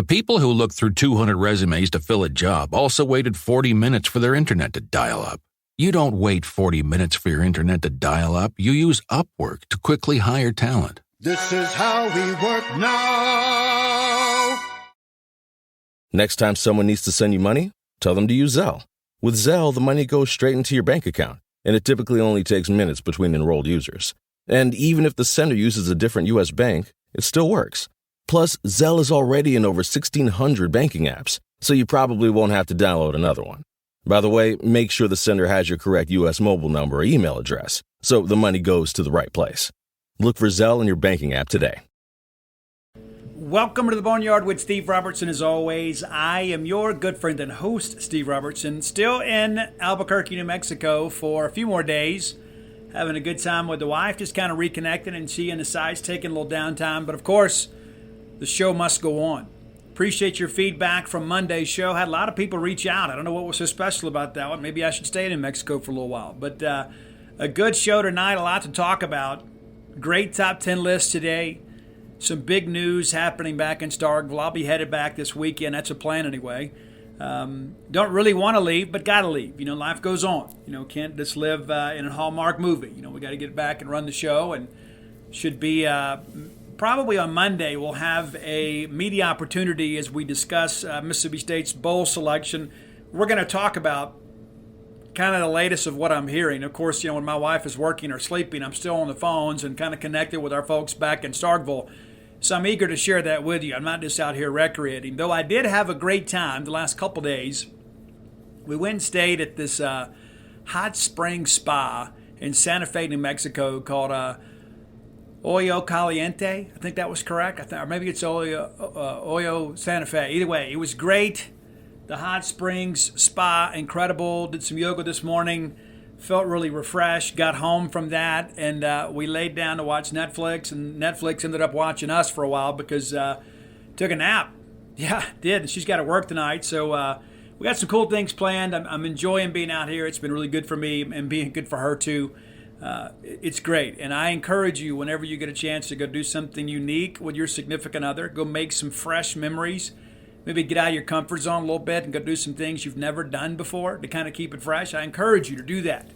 The people who looked through 200 resumes to fill a job also waited 40 minutes for their internet to dial up. You don't wait 40 minutes for your internet to dial up. You use Upwork to quickly hire talent. This is how we work now. Next time someone needs to send you money, tell them to use Zelle. With Zelle, the money goes straight into your bank account, and it typically only takes minutes between enrolled users. And even if the sender uses a different U.S. bank, it still works. Plus, Zelle is already in over 1,600 banking apps, so you probably won't have to download another one. By the way, make sure the sender has your correct U.S. mobile number or email address, so the money goes to the right place. Look for Zelle in your banking app today. Welcome to the Boneyard with Steve Robertson. As always, I am your good friend and host, Steve Robertson, still in Albuquerque, New Mexico for a few more days, having a good time with the wife, just kind of reconnecting, and she and the sides taking a little downtime. But of course, the show must go on. Appreciate your feedback from Monday's show. Had a lot of people reach out. I don't know what was so special about that one. Maybe I should stay in Mexico for a little while. But a good show tonight, a lot to talk about. Great top 10 list today. Some big news happening back in Starkfille. I'll be headed back this weekend. That's a plan anyway. Don't really want to leave, but got to leave. You know, life goes on. You know, can't just live in a Hallmark movie. You know, we got to get back and run the show, and should be probably on Monday we'll have a media opportunity as we discuss Mississippi State's bowl selection. We're going to talk about kind of the latest of what I'm hearing. Of course, you know, when my wife is working or sleeping, I'm still on the phones and kind of connected with our folks back in Starkville. So I'm eager to share that with you. I'm not just out here recreating, though I did have a great time the last couple days. We went and stayed at this hot spring spa in Santa Fe, New Mexico called Hoyo Caliente. I think that was correct. Or maybe it's Hoyo Santa Fe. Either way, it was great. The hot springs spa, incredible. Did some yoga this morning. Felt really refreshed. Got home from that, and we laid down to watch Netflix. And Netflix ended up watching us for a while because took a nap. Yeah, did. And she's got to work tonight, so we got some cool things planned. I'm enjoying being out here. It's been really good for me and being good for her too. It's great, and I encourage you whenever you get a chance to go do something unique with your significant other. Go make some fresh memories. Maybe get out of your comfort zone a little bit and go do some things you've never done before to kind of keep it fresh. I encourage you to do that.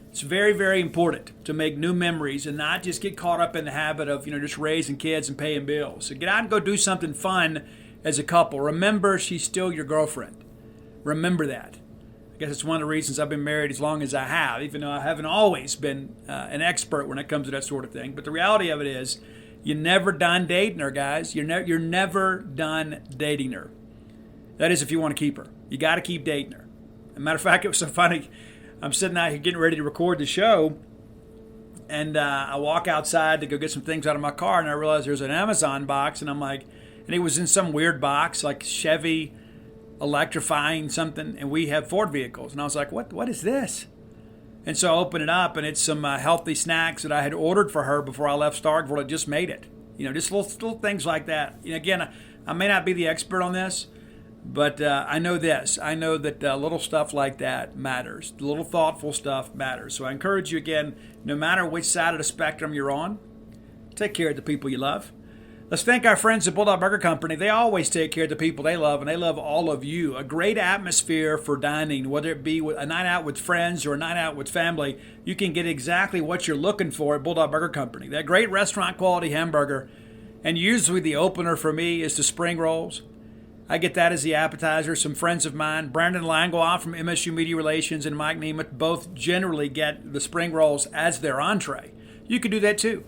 It's very, very important to make new memories and not just get caught up in the habit of, just raising kids and paying bills. So get out and go do something fun as a couple. Remember, she's still your girlfriend. Remember that. I guess it's one of the reasons I've been married as long as I have, even though I haven't always been an expert when it comes to that sort of thing. But the reality of it is, you're never done dating her, guys. You're never done dating her. That is, if you want to keep her. You got to keep dating her. As a matter of fact, it was so funny. I'm sitting out here getting ready to record the show, and I walk outside to go get some things out of my car, and I realize there's an Amazon box, and I'm like, and it was in some weird box, like Chevy electrifying something, and we have Ford vehicles. And I was like, what is this? And so I open it up, and it's some healthy snacks that I had ordered for her before I left Starkville. It just made it. Just little things like that. Again, I may not be the expert on this, but I know this. I know that little stuff like that matters. The little thoughtful stuff matters. So I encourage you again, no matter which side of the spectrum you're on, take care of the people you love. Let's thank our friends at Bulldog Burger Company. They always take care of the people they love, and they love all of you. A great atmosphere for dining, whether it be a night out with friends or a night out with family. You can get exactly what you're looking for at Bulldog Burger Company. That great restaurant quality hamburger, and usually the opener for me is the spring rolls. I get that as the appetizer. Some friends of mine, Brandon Langlois from MSU Media Relations and Mike Nemeth, both generally get the spring rolls as their entree. You can do that too.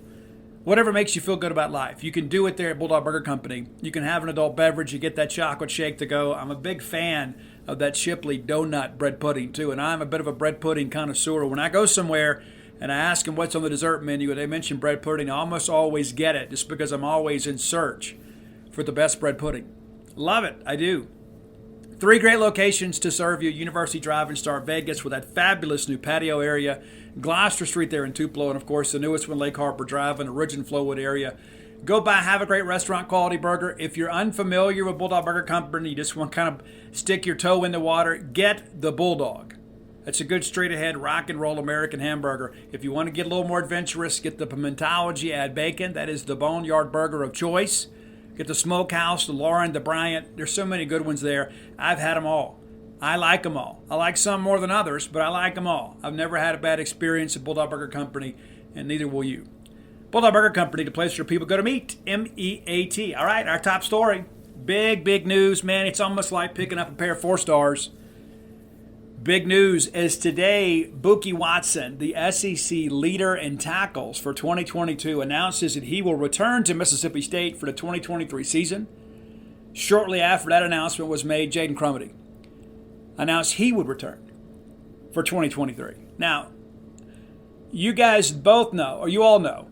Whatever makes you feel good about life. You can do it there at Bulldog Burger Company. You can have an adult beverage. You get that chocolate shake to go. I'm a big fan of that Shipley donut bread pudding too, and I'm a bit of a bread pudding connoisseur. When I go somewhere and I ask them what's on the dessert menu and they mention bread pudding, I almost always get it just because I'm always in search for the best bread pudding. Love it. I do. 3 great locations to serve you. University Drive in Star Vegas with that fabulous new patio area. Gloucester Street there in Tupelo. And, of course, the newest one, Lake Harbor Drive in the Ridge and Flowwood area. Go by, have a great restaurant quality burger. If you're unfamiliar with Bulldog Burger Company, you just want to kind of stick your toe in the water, get the Bulldog. That's a good straight-ahead rock and roll American hamburger. If you want to get a little more adventurous, get the Pimentology, add bacon. That is the Boneyard burger of choice. Get the Smokehouse, the Lauren, the Bryant. There's so many good ones there. I've had them all. I like them all. I like some more than others, but I like them all. I've never had a bad experience at Bulldog Burger Company, and neither will you. Bulldog Burger Company, the place where people go to meet. M-E-A-T. All right, our top story. Big news, man. It's almost like picking up a pair of 4 stars. Big news is today, Bookie Watson, the SEC leader in tackles for 2022, announces that he will return to Mississippi State for the 2023 season. Shortly after that announcement was made, Jaden Crumedy announced he would return for 2023. Now, you guys both know, or you all know,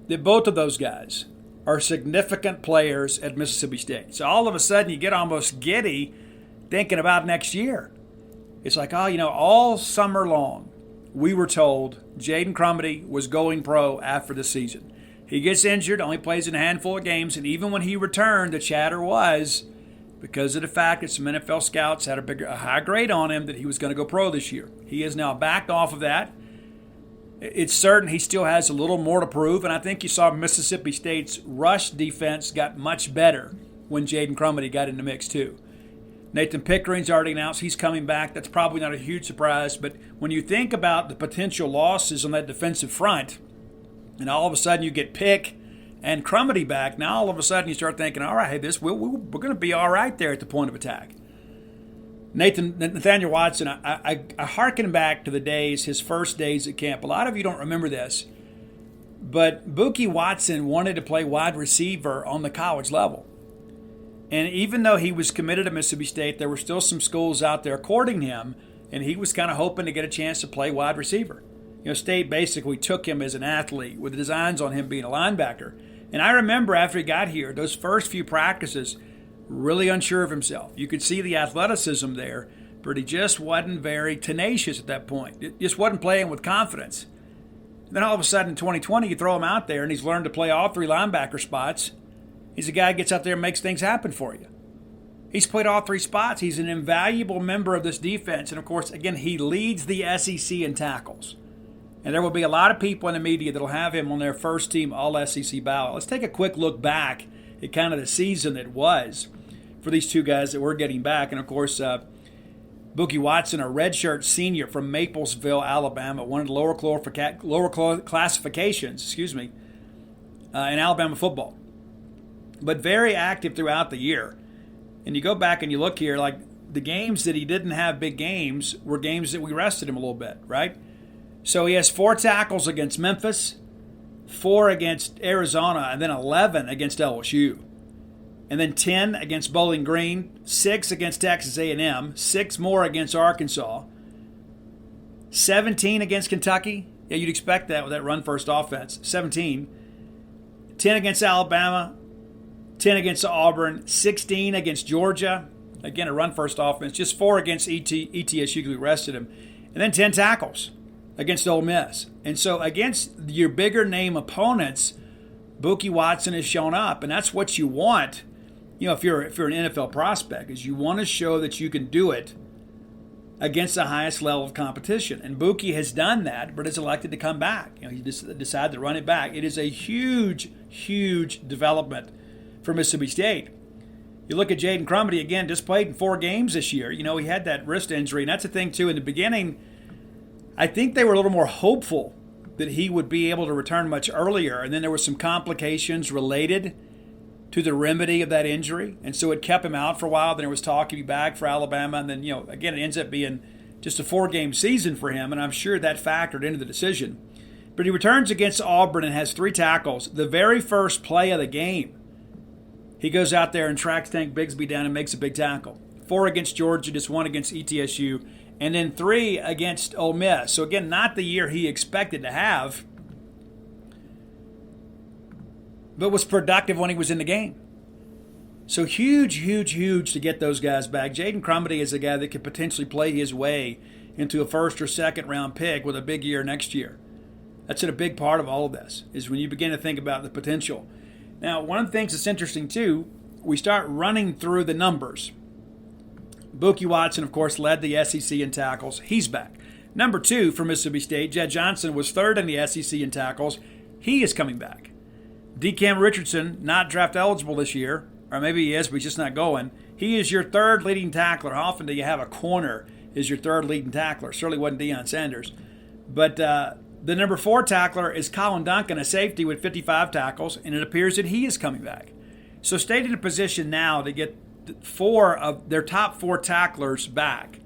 that both of those guys are significant players at Mississippi State. So all of a sudden you get almost giddy thinking about next year. It's like, all summer long we were told Jaden Crumedy was going pro after the season. He gets injured, only plays in a handful of games, and even when he returned, the chatter was, because of the fact that some NFL scouts had a high grade on him, that he was going to go pro this year. He has now backed off of that. It's certain he still has a little more to prove, and I think you saw Mississippi State's rush defense got much better when Jaden Crumedy got in the mix too. Nathan Pickering's already announced he's coming back. That's probably not a huge surprise, but when you think about the potential losses on that defensive front, and all of a sudden you get Pick and Crumedy back, now all of a sudden you start thinking, all right, hey, we're going to be all right there at the point of attack. Nathaniel Watson, I hearken back to the days, his first days at camp. A lot of you don't remember this, but Bookie Watson wanted to play wide receiver on the college level. And even though he was committed to Mississippi State, there were still some schools out there courting him, and he was kind of hoping to get a chance to play wide receiver. State basically took him as an athlete with designs on him being a linebacker. And I remember after he got here, those first few practices, really unsure of himself. You could see the athleticism there, but he just wasn't very tenacious at that point. It just wasn't playing with confidence. And then all of a sudden in 2020, you throw him out there, and he's learned to play all 3 linebacker spots. He's a guy who gets out there and makes things happen for you. He's played all 3 spots. He's an invaluable member of this defense. And, of course, again, he leads the SEC in tackles. And there will be a lot of people in the media that will have him on their first team All-SEC ballot. Let's take a quick look back at kind of the season that was for these 2 guys that we're getting back. And, of course, Bookie Watson, a redshirt senior from Maplesville, Alabama, one of the lower classifications, in Alabama football. But very active throughout the year. And you go back and you look here, like the games that he didn't have big games were games that we rested him a little bit, right? So he has 4 tackles against Memphis, 4 against Arizona, and then 11 against LSU. And then 10 against Bowling Green, 6 against Texas A&M, 6 more against Arkansas, 17 against Kentucky. Yeah, you'd expect that with that run-first offense. 17. 10 against Alabama, 10 against Auburn, 16 against Georgia. Again, a run-first offense. Just 4 against ETSU, who rested him. And then 10 tackles against Ole Miss. And so against your bigger name opponents, Bookie Watson has shown up. And that's what you want, if you're an NFL prospect, is you want to show that you can do it against the highest level of competition. And Bookie has done that, but has elected to come back. He decided to run it back. It is a huge, huge development for Mississippi State. You look at Jaden Crumedy, again, just played in 4 games this year. He had that wrist injury, and that's the thing, too. In the beginning, I think they were a little more hopeful that he would be able to return much earlier, and then there were some complications related to the remedy of that injury, and so it kept him out for a while. Then there was talk he'd be back for Alabama, and then, again, it ends up being just a 4-game season for him, and I'm sure that factored into the decision. But he returns against Auburn and has 3 tackles. The very first play of the game, he goes out there and tracks Tank Bigsby down and makes a big tackle. 4 against Georgia, just 1 against ETSU, and then 3 against Ole Miss. So again, not the year he expected to have, but was productive when he was in the game. So huge, huge, huge to get those guys back. Jaden Crumedy is a guy that could potentially play his way into a 1st or 2nd round pick with a big year next year. That's a big part of all of this, is when you begin to think about the potential. Now, one of the things that's interesting, too, we start running through the numbers. Bookie Watson, of course, led the SEC in tackles. He's back. Number 2 for Mississippi State, Jed Johnson was 3rd in the SEC in tackles. He is coming back. DeCam Richardson, not draft eligible this year, or maybe he is, but he's just not going. He is your third leading tackler. How often do you have a corner as your third leading tackler? Certainly wasn't Deion Sanders. But the number 4 tackler is Colin Duncan, a safety with 55 tackles, and it appears that he is coming back. So State in a position now to get 4 of their top 4 tacklers back.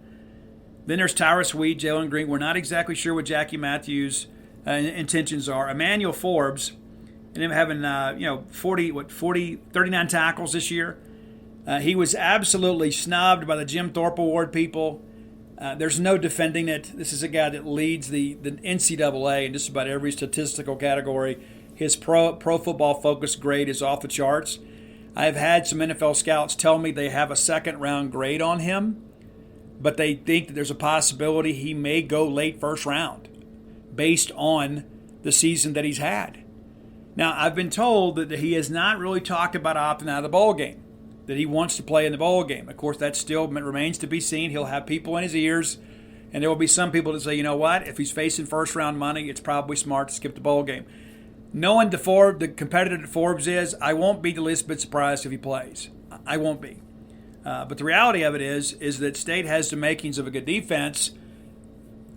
Then there's Tyrus Wheat, Jalen Green. We're not exactly sure what Jackie Matthews' intentions are. Emmanuel Forbes, and him having 39 tackles this year. He was absolutely snubbed by the Jim Thorpe Award people. There's no defending it. This is a guy that leads the NCAA in just about every statistical category. His pro football focus grade is off the charts. I've had some NFL scouts tell me they have a second-round grade on him, but they think that there's a possibility he may go late first round based on the season that he's had. Now, I've been told that he has not really talked about opting out of the bowl game, that he wants to play in the bowl game. Of course, that still remains to be seen. He'll have people in his ears, and there will be some people that say, you know what, if he's facing first-round money, it's probably smart to skip the bowl game. Knowing the competitor that Forbes is, I won't be the least bit surprised if he plays. I won't be. But the reality of it is that State has the makings of a good defense,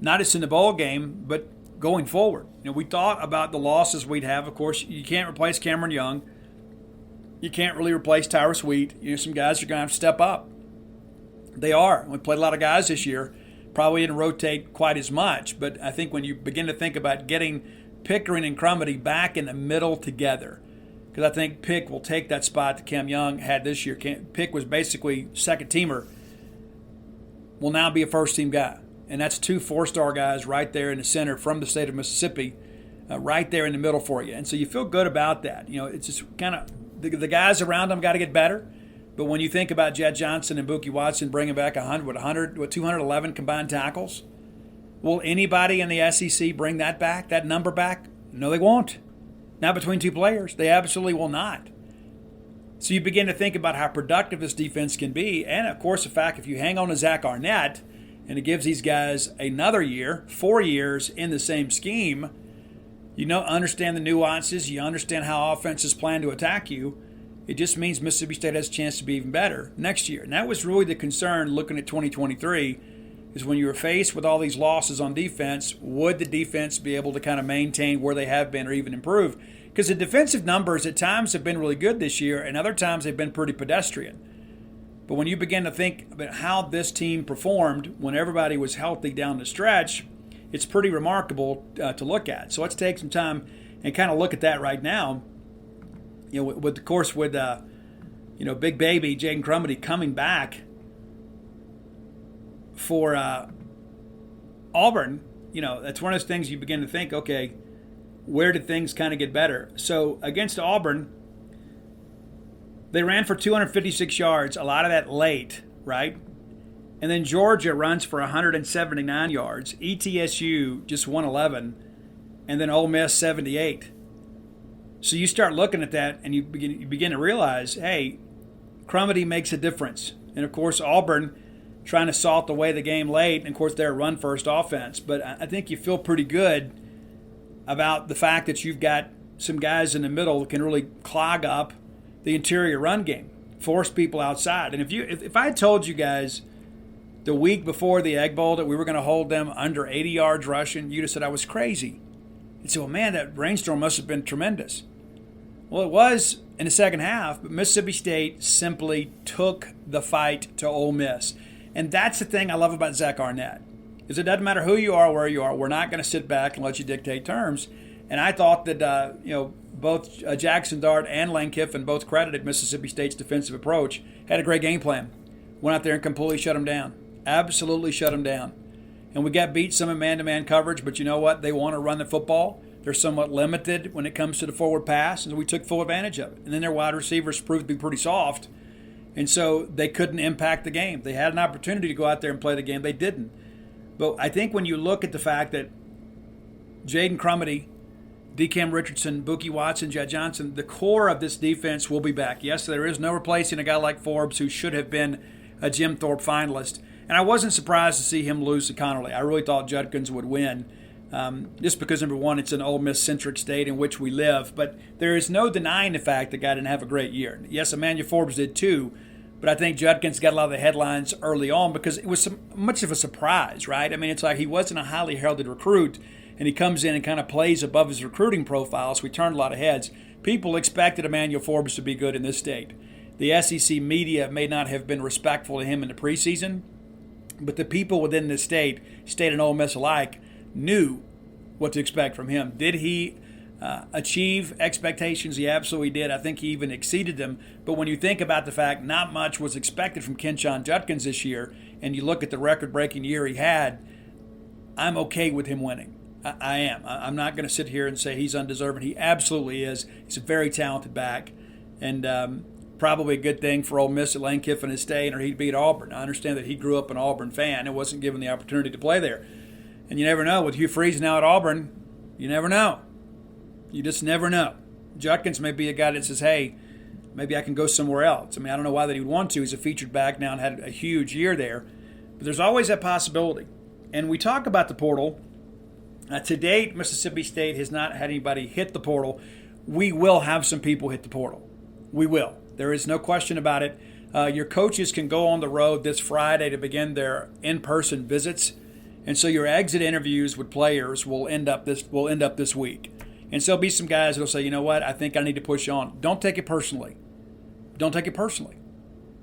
not just in the bowl game, but going forward. We thought about the losses we'd have. Of course, you can't replace Cameron Young. You can't really replace Tyrus Wheat. Some guys are going to have to step up. They are. We played a lot of guys this year. Probably didn't rotate quite as much, but I think when you begin to think about getting Pickering and Crumedy back in the middle together, because I think Pick will take that spot that Cam Young had this year. Pick was basically second-teamer, will now be a first-team guy. And that's 2 4-star guys right there in the center from the state of Mississippi, right there in the middle for you. And so you feel good about that. It's just kind of the guys around them got to get better. But when you think about Jed Johnson and Bookie Watson bringing back 211 combined tackles, will anybody in the SEC bring that back, that number back? No, they won't. Not between 2 players. They absolutely will not. So you begin to think about how productive this defense can be. And, of course, the fact if you hang on to Zach Arnett and it gives these guys another year, 4 years in the same scheme, understand the nuances. You understand how offenses plan to attack you. It just means Mississippi State has a chance to be even better next year. And that was really the concern looking at 2023 is when you were faced with all these losses on defense, would the defense be able to kind of maintain where they have been or even improve? Because the defensive numbers at times have been really good this year, and other times they've been pretty pedestrian. But when you begin to think about how this team performed when everybody was healthy down the stretch, it's pretty remarkable to look at. So let's take some time and kind of look at that right now. With Big Baby Jaden Crumedy coming back for Auburn, that's one of those things you begin to think, okay, where did things kind of get better? So against Auburn, they ran for 256 yards, a lot of that late, right? And then Georgia runs for 179 yards, ETSU just 111, and then Ole Miss 78. So you start looking at that and you begin to realize, hey, Crumedy makes a difference. And, of course, Auburn trying to salt away the game late, and, of course, they're a run-first offense. But I think you feel pretty good about the fact that you've got some guys in the middle that can really clog up the interior run game, force people outside. And if I had told you guys the week before the Egg Bowl that we were going to hold them under 80 yards rushing, you'd have said I was crazy. You'd say, well, man, that rainstorm must have been tremendous. Well, it was in the second half, but Mississippi State simply took the fight to Ole Miss. And that's the thing I love about Zach Arnett, is it doesn't matter who you are, where you are. We're not going to sit back and let you dictate terms. And I thought that, both Jackson Dart and Lane Kiffin both credited Mississippi State's defensive approach, had a great game plan. Went out there and completely shut them down. Absolutely shut them down. And we got beat some in man-to-man coverage, but you know what? They want to run the football. They're somewhat limited when it comes to the forward pass, and we took full advantage of it. And then their wide receivers proved to be pretty soft, and so they couldn't impact the game. They had an opportunity to go out there and play the game. They didn't. But I think when you look at the fact that Jaden Crumedy, DeCam Richardson, Bookie Watson, Jed Johnson, the core of this defense will be back. Yes, there is no replacing a guy like Forbes, who should have been a Jim Thorpe finalist. And I wasn't surprised to see him lose to Connerly. I really thought Judkins would win. Just because, number one, it's an Ole Miss-centric state in which we live. But there is no denying the fact the guy didn't have a great year. Yes, Emmanuel Forbes did too, but I think Judkins got a lot of the headlines early on because it was much of a surprise, right? I mean, it's like he wasn't a highly heralded recruit, and he comes in and kind of plays above his recruiting profile, so we turned a lot of heads. People expected Emmanuel Forbes to be good in this state. The SEC media may not have been respectful to him in the preseason, but the people within this state and Ole Miss alike, knew what to expect from him. Did he achieve expectations? He absolutely did. I think he even exceeded them. But when you think about the fact not much was expected from Kenshon Judkins this year, and you look at the record-breaking year he had, I'm okay with him winning. I am. I'm not going to sit here and say he's undeserving. He absolutely is. He's a very talented back, and probably a good thing for Ole Miss that Lane Kiffin is staying, or he'd beat Auburn. I understand that he grew up an Auburn fan and wasn't given the opportunity to play there. And you never know. With Hugh Freeze now at Auburn, you never know. You just never know. Judkins may be a guy that says, hey, maybe I can go somewhere else. I mean, I don't know why that he would want to. He's a featured back now and had a huge year there. But there's always that possibility. And we talk about the portal. To date, Mississippi State has not had anybody hit the portal. We will have some people hit the portal. We will. There is no question about it. Your coaches can go on the road this Friday to begin their in-person visits. And so your exit interviews with players will end up this week. And so there'll be some guys that'll say, you know what, I think I need to push on. Don't take it personally. Don't take it personally.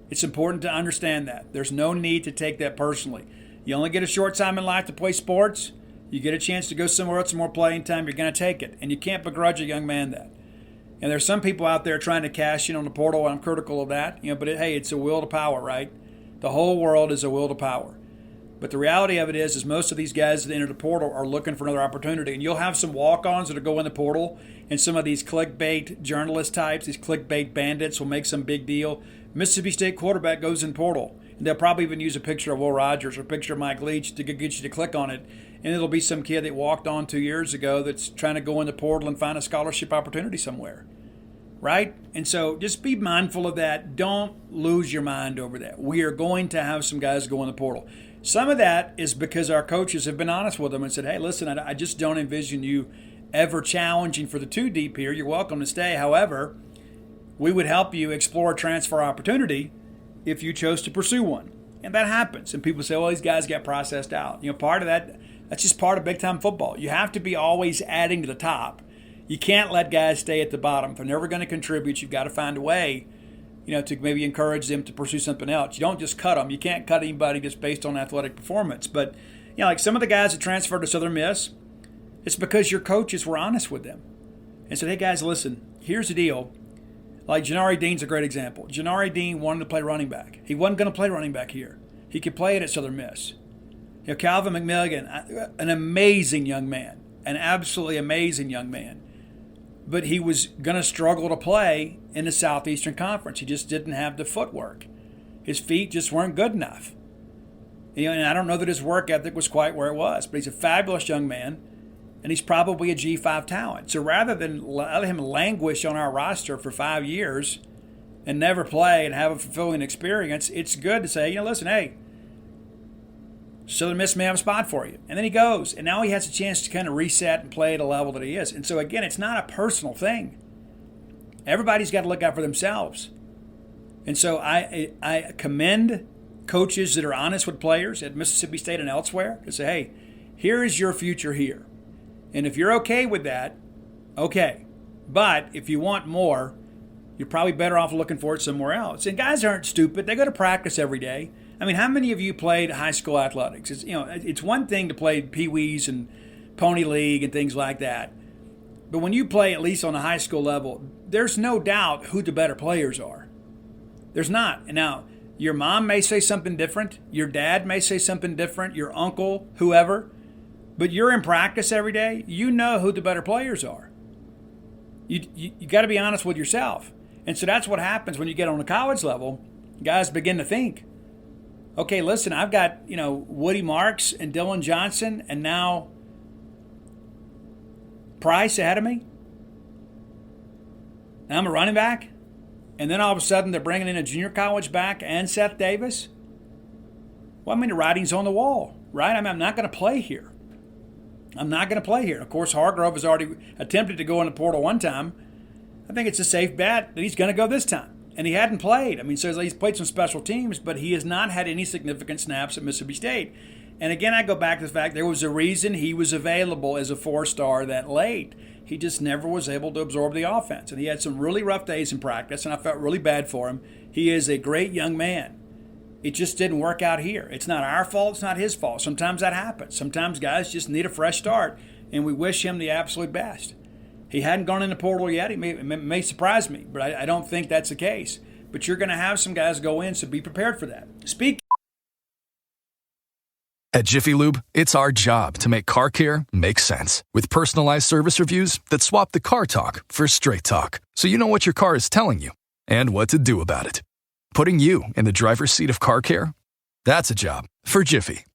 It's important to understand that. There's no need to take that personally. You only get a short time in life to play sports. You get a chance to go somewhere else, some more playing time, you're going to take it. And you can't begrudge a young man that. And there's some people out there trying to cash in on the portal, and I'm critical of that. But hey, it's a will to power, right? The whole world is a will to power. But the reality of it is most of these guys that enter the portal are looking for another opportunity. And you'll have some walk-ons that will go in the portal, and some of these clickbait journalist types, these clickbait bandits will make some big deal. Mississippi State quarterback goes in portal. And they'll probably even use a picture of Will Rogers or a picture of Mike Leach to get you to click on it. And it'll be some kid that walked on 2 years ago that's trying to go in the portal and find a scholarship opportunity somewhere. Right? And so just be mindful of that. Don't lose your mind over that. We are going to have some guys go in the portal. Some of that is because our coaches have been honest with them and said, hey, listen, I just don't envision you ever challenging for the 2 deep here. You're welcome to stay. However, we would help you explore a transfer opportunity if you chose to pursue one. And that happens. And people say, well, these guys got processed out. Part of that, that's just part of big-time football. You have to be always adding to the top. You can't let guys stay at the bottom. If they're never going to contribute, you've got to find a way to maybe encourage them to pursue something else. You don't just cut them. You can't cut anybody just based on athletic performance. But, like some of the guys that transferred to Southern Miss, it's because your coaches were honest with them and said, hey, guys, listen, here's the deal. Like Janari Dean's a great example. Janari Dean wanted to play running back. He wasn't going to play running back here. He could play it at Southern Miss. Calvin McMilligan, an amazing young man, an absolutely amazing young man. But he was going to struggle to play in the Southeastern Conference. He just didn't have the footwork. His feet just weren't good enough. And I don't know that his work ethic was quite where it was, but he's a fabulous young man, and he's probably a G5 talent. So rather than let him languish on our roster for 5 years and never play and have a fulfilling experience, it's good to say, listen, hey, Southern Miss may have a spot for you. And then he goes, and now he has a chance to kind of reset and play at a level that he is. And so, again, it's not a personal thing. Everybody's got to look out for themselves. And so I commend coaches that are honest with players at Mississippi State and elsewhere to say, hey, here is your future here. And if you're okay with that, okay. But if you want more, you're probably better off looking for it somewhere else. And guys aren't stupid. They go to practice every day. I mean, how many of you played high school athletics? It's one thing to play Pee-wees and Pony League and things like that. But when you play, at least on the high school level, there's no doubt who the better players are. There's not. Now, your mom may say something different. Your dad may say something different. Your uncle, whoever. But you're in practice every day. You know who the better players are. You got to be honest with yourself. And so that's what happens when you get on the college level. Guys begin to think, okay, listen, I've got, Woody Marks and Dylan Johnson and now Price ahead of me. And I'm a running back. And then all of a sudden they're bringing in a junior college back and Seth Davis. Well, the writing's on the wall, right? I'm not going to play here. I'm not going to play here. Of course, Hargrove has already attempted to go in the portal one time. I think it's a safe bet that he's going to go this time. And he hadn't played. I mean, so he's played some special teams, but he has not had any significant snaps at Mississippi State. And again, I go back to the fact there was a reason he was available as a 4-star that late. He just never was able to absorb the offense. And he had some really rough days in practice, and I felt really bad for him. He is a great young man. It just didn't work out here. It's not our fault. It's not his fault. Sometimes that happens. Sometimes guys just need a fresh start, and we wish him the absolute best. He hadn't gone in the portal yet. It may surprise me, but I don't think that's the case. But you're going to have some guys go in, so be prepared for that. At Jiffy Lube, it's our job to make car care make sense. With personalized service reviews that swap the car talk for straight talk, so you know what your car is telling you and what to do about it. Putting you in the driver's seat of car care? That's a job for Jiffy.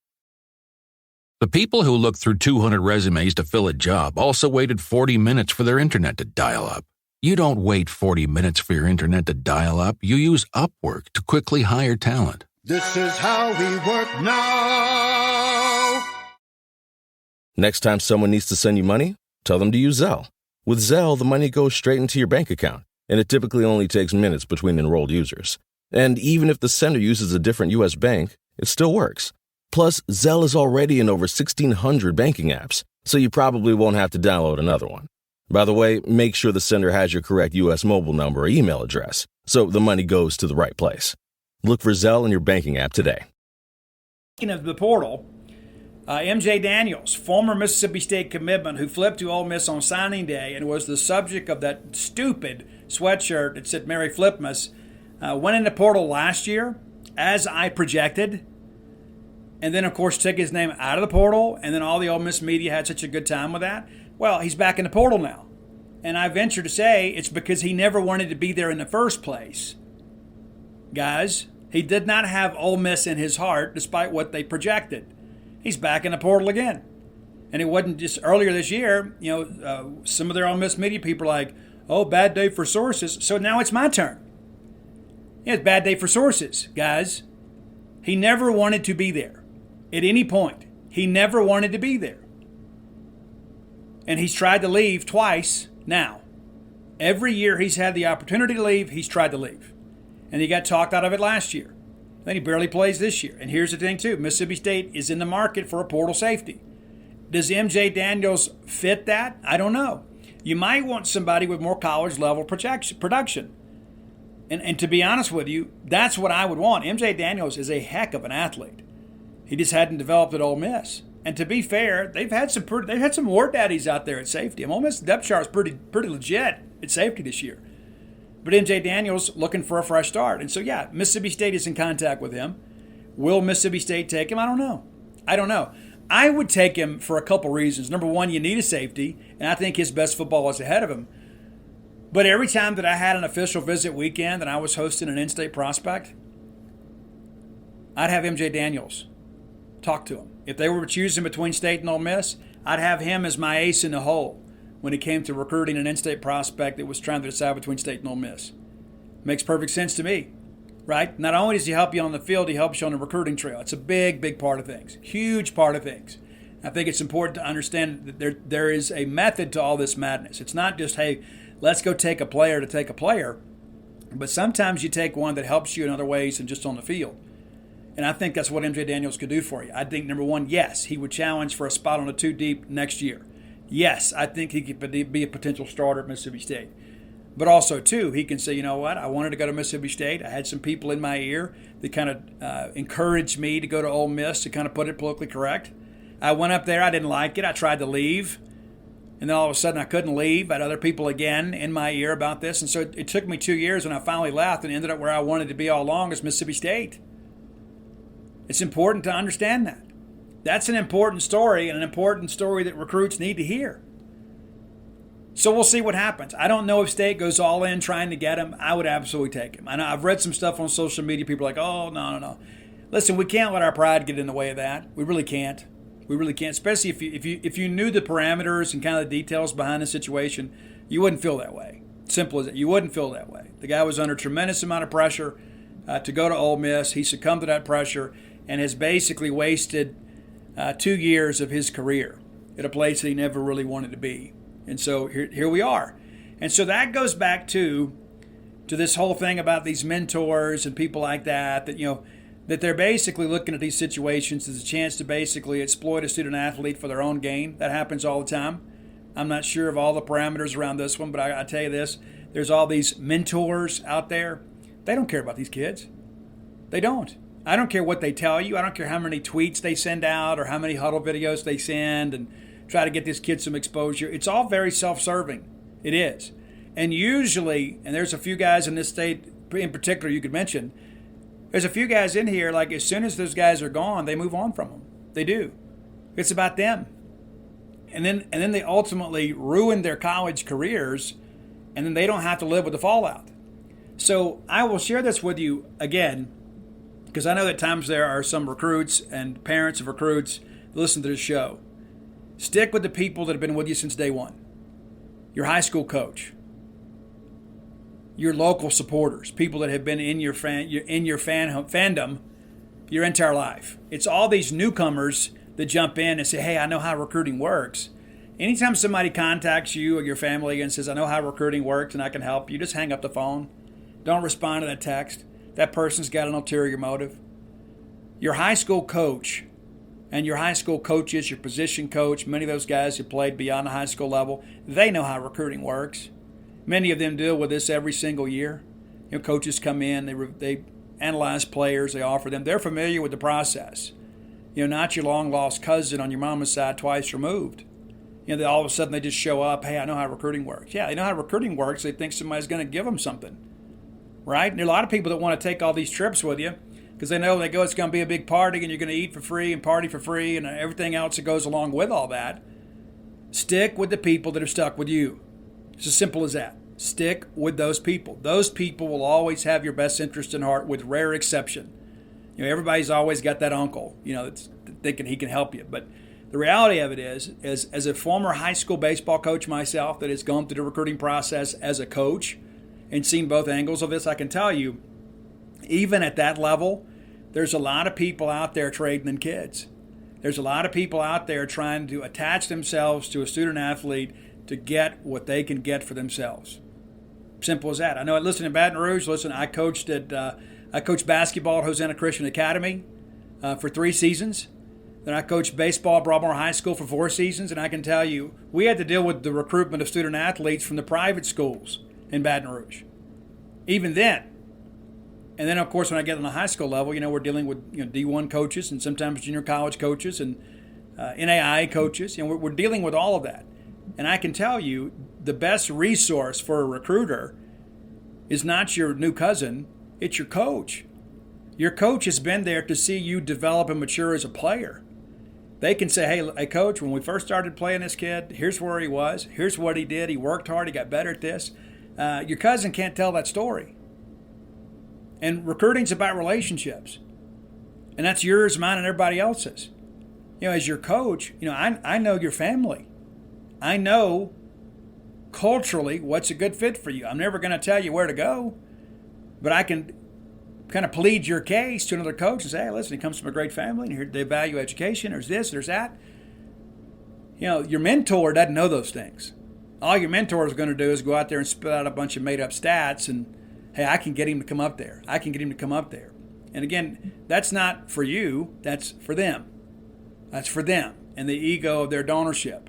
The people who looked through 200 resumes to fill a job also waited 40 minutes for their internet to dial up. You don't wait 40 minutes for your internet to dial up. You use Upwork to quickly hire talent. This is how we work now. Next time someone needs to send you money, tell them to use Zelle. With Zelle, the money goes straight into your bank account, and it typically only takes minutes between enrolled users. And even if the sender uses a different U.S. bank, it still works. Plus, Zelle is already in over 1,600 banking apps, so you probably won't have to download another one. By the way, make sure the sender has your correct U.S. mobile number or email address, so the money goes to the right place. Look for Zelle in your banking app today. Speaking of the portal, MJ Daniels, former Mississippi State commitment who flipped to Ole Miss on signing day and was the subject of that stupid sweatshirt that said Merry Flipmas, went in the portal last year, as I projected, and then, of course, took his name out of the portal, and then all the Ole Miss media had such a good time with that. Well, he's back in the portal now. And I venture to say it's because he never wanted to be there in the first place. Guys, he did not have Ole Miss in his heart, despite what they projected. He's back in the portal again. And it wasn't just earlier this year, some of their Ole Miss media people are like, oh, bad day for sources. So now it's my turn. Yeah, it's bad day for sources, guys. He never wanted to be there. At any point, he never wanted to be there. And he's tried to leave twice now. Every year he's had the opportunity to leave, he's tried to leave. And he got talked out of it last year. Then he barely plays this year. And here's the thing, too. Mississippi State is in the market for a portal safety. Does MJ Daniels fit that? I don't know. You might want somebody with more college-level production. And to be honest with you, that's what I would want. MJ Daniels is a heck of an athlete. He just hadn't developed at Ole Miss. And to be fair, they've had some war daddies out there at safety. Ole Miss depth chart is pretty legit at safety this year. But MJ Daniels looking for a fresh start. And so, yeah, Mississippi State is in contact with him. Will Mississippi State take him? I don't know. I would take him for a couple reasons. Number one, you need a safety, and I think his best football is ahead of him. But every time that I had an official visit weekend and I was hosting an in-state prospect, I'd have MJ Daniels talk to him. If they were choosing between State and Ole Miss, I'd have him as my ace in the hole when it came to recruiting an in-state prospect that was trying to decide between State and Ole Miss. Makes perfect sense to me, right? Not only does he help you on the field, he helps you on the recruiting trail. It's a big, big part of things. Huge part of things. I think it's important to understand that there is a method to all this madness. It's not just, hey, let's go take a player to take a player, but sometimes you take one that helps you in other ways than just on the field. And I think that's what MJ Daniels could do for you. I think, number one, yes, he would challenge for a spot on a 2-deep next year. Yes, I think he could be a potential starter at Mississippi State. But also, too, he can say, you know what, I wanted to go to Mississippi State. I had some people in my ear that kind of encouraged me to go to Ole Miss, to kind of put it politically correct. I went up there. I didn't like it. I tried to leave. And then all of a sudden I couldn't leave. I had other people again in my ear about this. And so it took me 2 years when I finally left and ended up where I wanted to be all along, is Mississippi State. It's important to understand that. That's an important story, and an important story that recruits need to hear. So we'll see what happens. I don't know if State goes all in trying to get him. I would absolutely take him. I know I've read some stuff on social media. People are like, oh, no. Listen, we can't let our pride get in the way of that. We really can't. We really can't, especially if you knew the parameters and kind of the details behind the situation, you wouldn't feel that way. Simple as that. You wouldn't feel that way. The guy was under a tremendous amount of pressure to go to Ole Miss. He succumbed to that pressure and has basically wasted 2 years of his career. at a place that he never really wanted to be. And so here we are. And so that goes back to this whole thing about these mentors and people like that, that they're basically looking at these situations as a chance to basically exploit a student athlete for their own gain. That happens all the time. I'm not sure of all the parameters around this one, but I tell you this, there's all these mentors out there. They don't care about these kids. They don't. I don't care what they tell you. I don't care how many tweets they send out or how many huddle videos they send and try to get these kids some exposure. It's all very self-serving. It is. And usually, and there's a few guys in this state in particular you could mention, there's a few guys in here, like as soon as those guys are gone, they move on from them. They do. It's about them. And then they ultimately ruin their college careers, and then they don't have to live with the fallout. So I will share this with you again, because I know that times there are some recruits and parents of recruits that listen to this show. Stick with the people that have been with you since day one. Your high school coach, your local supporters, people that have been in your fandom your entire life. It's all these newcomers that jump in and say, hey, I know how recruiting works. Anytime somebody contacts you or your family and says, I know how recruiting works and I can help you, just hang up the phone. Don't respond to that text. That person's got an ulterior motive. Your high school coach and your high school coaches, your position coach, many of those guys who played beyond the high school level, they know how recruiting works. Many of them deal with this every single year. Coaches come in, they analyze players, they offer them. They're familiar with the process. Not your long-lost cousin on your mama's side twice removed. All of a sudden they just show up, hey, I know how recruiting works. Yeah, they know how recruiting works. They think somebody's going to give them something, right? And there are a lot of people that want to take all these trips with you because they know when they go it's going to be a big party and you're going to eat for free and party for free and everything else that goes along with all that. Stick with the people that are stuck with you. It's as simple as that. Stick with those people. Those people will always have your best interest in heart with rare exception. Everybody's always got that uncle, that's thinking he can help you. But the reality of it is as a former high school baseball coach myself that has gone through the recruiting process as a coach and seen both angles of this, I can tell you, even at that level, there's a lot of people out there trading in kids. There's a lot of people out there trying to attach themselves to a student athlete to get what they can get for themselves. Simple as that. I know. Listen, in Baton Rouge, I coached basketball at Hosanna Christian Academy for 3 seasons. Then I coached baseball at Broadmoor High School for 4 seasons, and I can tell you, we had to deal with the recruitment of student athletes from the private schools in Baton Rouge. Even then. And then, of course, when I get on the high school level, we're dealing with D1 coaches and sometimes junior college coaches and NAIA coaches. We're dealing with all of that. And I can tell you, the best resource for a recruiter is not your new cousin, it's your coach. Your coach has been there to see you develop and mature as a player. They can say, hey, coach, when we first started playing this kid, here's where he was, here's what he did, he worked hard, he got better at this. Your cousin can't tell that story. And recruiting's about relationships. And that's yours, mine, and everybody else's. As your coach, I know your family. I know culturally what's a good fit for you. I'm never going to tell you where to go, but I can kind of plead your case to another coach and say, hey, listen, he comes from a great family, and here they value education, there's this, there's that. Your mentor doesn't know those things. All your mentor is going to do is go out there and spit out a bunch of made-up stats and, hey, I can get him to come up there. I can get him to come up there. And again, that's not for you, that's for them. That's for them and the ego of their donorship.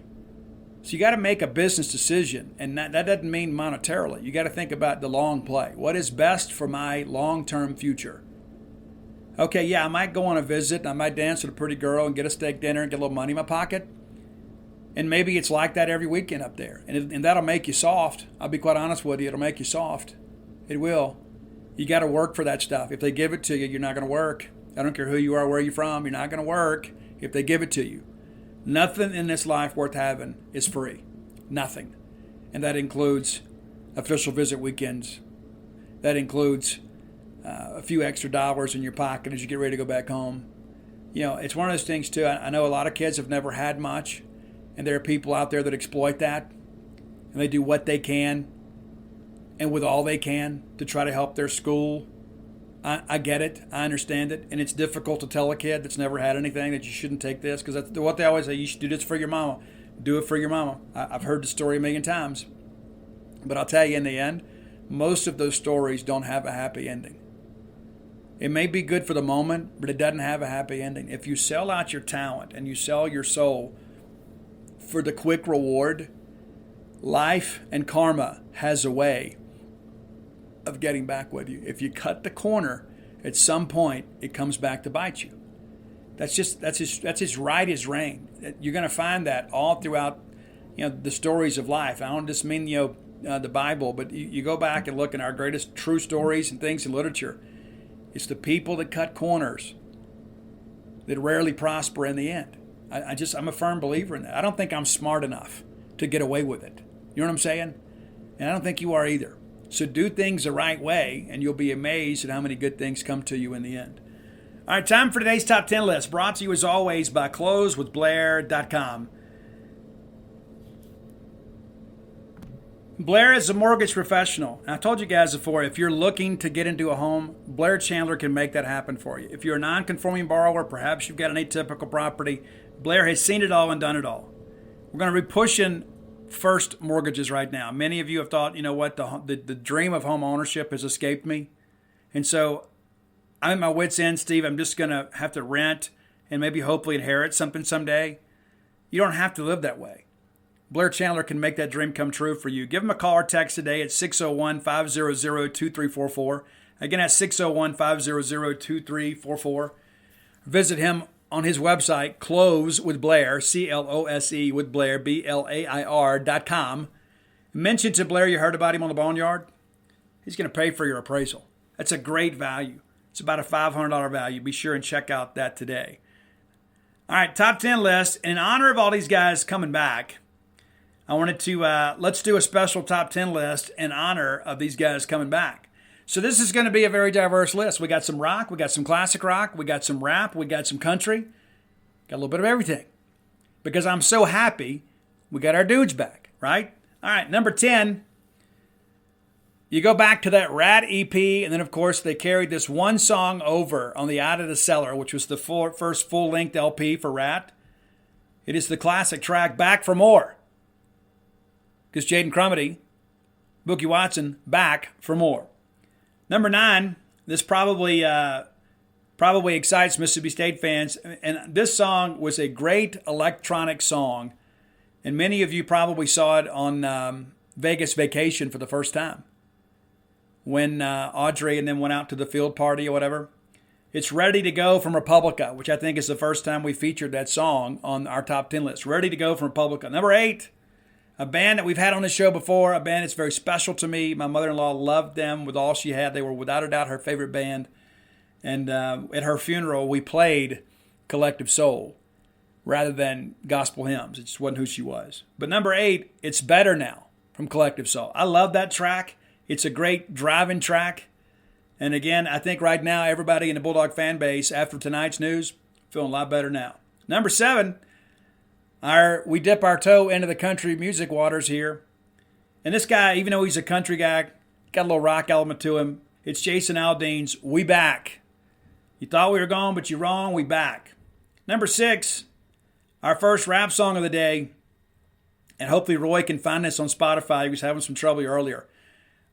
So you got to make a business decision, and that doesn't mean monetarily. You got to think about the long play. What is best for my long-term future? Okay, yeah, I might go on a visit, and I might dance with a pretty girl and get a steak dinner and get a little money in my pocket. And maybe it's like that every weekend up there. And that'll make you soft. I'll be quite honest with you. It'll make you soft. It will. You got to work for that stuff. If they give it to you, you're not going to work. I don't care who you are, where you're from. You're not going to work if they give it to you. Nothing in this life worth having is free. Nothing. And that includes official visit weekends. That includes a few extra dollars in your pocket as you get ready to go back home. It's one of those things, too. I know a lot of kids have never had much, and there are people out there that exploit that, and they do what they can and with all they can to try to help their school. I get it. I understand it. And it's difficult to tell a kid that's never had anything that you shouldn't take this, because that's what they always say, you should do this for your mama. Do it for your mama. I've heard the story a million times. But I'll tell you, in the end, most of those stories don't have a happy ending. It may be good for the moment, but it doesn't have a happy ending. If you sell out your talent and you sell your soul for the quick reward, life and karma has a way of getting back with you. If you cut the corner, at some point it comes back to bite you. That's as right as rain. You're going to find that all throughout, the stories of life. I don't just mean the Bible, but you go back and look at our greatest true stories and things in literature. It's the people that cut corners that rarely prosper in the end. I'm a firm believer in that. I don't think I'm smart enough to get away with it. You know what I'm saying? And I don't think you are either. So do things the right way, and you'll be amazed at how many good things come to you in the end. All right, time for today's Top 10 list, brought to you as always by closewithblair.com. Blair is a mortgage professional. And I told you guys before, if you're looking to get into a home, Blair Chandler can make that happen for you. If you're a non-conforming borrower, perhaps you've got an atypical property, Blair has seen it all and done it all. We're going to be pushing first mortgages right now. Many of you have thought, you know what, the dream of home ownership has escaped me. And so I'm at my wit's end, Steve. I'm just going to have to rent and maybe hopefully inherit something someday. You don't have to live that way. Blair Chandler can make that dream come true for you. Give him a call or text today at 601-500-2344. Again, that's 601-500-2344. Visit him on his website, Close with Blair, CLOSE with Blair, BLAIR.com. Mention to Blair you heard about him on the Boneyard. He's going to pay for your appraisal. That's a great value. It's about a $500 value. Be sure and check out that today. All right, top 10 list. In honor of all these guys coming back, I wanted to, let's do a special top 10 list in honor of these guys coming back. So this is going to be a very diverse list. We got some rock, we got some classic rock, we got some rap, we got some country, got a little bit of everything. Because I'm so happy we got our dudes back, right? All right, number 10, you go back to that Rat EP, and then of course they carried this one song over on the Out of the Cellar, which was the first full-length LP for Rat. It is the classic track, Back for More. Because Jaden Crumedy, Bookie Watson, back for more. Number 9, this probably excites Mississippi State fans. And this song was a great electronic song. And many of you probably saw it on Vegas Vacation for the first time. When Audrey and them went out to the field party or whatever. It's Ready to Go from Republica, which I think is the first time we featured that song on our top 10 list. Ready to Go from Republica. Number 8. A band that we've had on the show before, a band that's very special to me. My mother-in-law loved them with all she had. They were without a doubt her favorite band. And at her funeral, we played Collective Soul rather than gospel hymns. It just wasn't who she was. But number 8, It's Better Now from Collective Soul. I love that track. It's a great driving track. And again, I think right now everybody in the Bulldog fan base, after tonight's news, feeling a lot better now. Number 7, we dip our toe into the country music waters here. And this guy, even though he's a country guy, got a little rock element to him. It's Jason Aldean's We Back. You thought we were gone, but you're wrong. We back. Number 6, our first rap song of the day. And hopefully Roy can find this on Spotify. He was having some trouble earlier.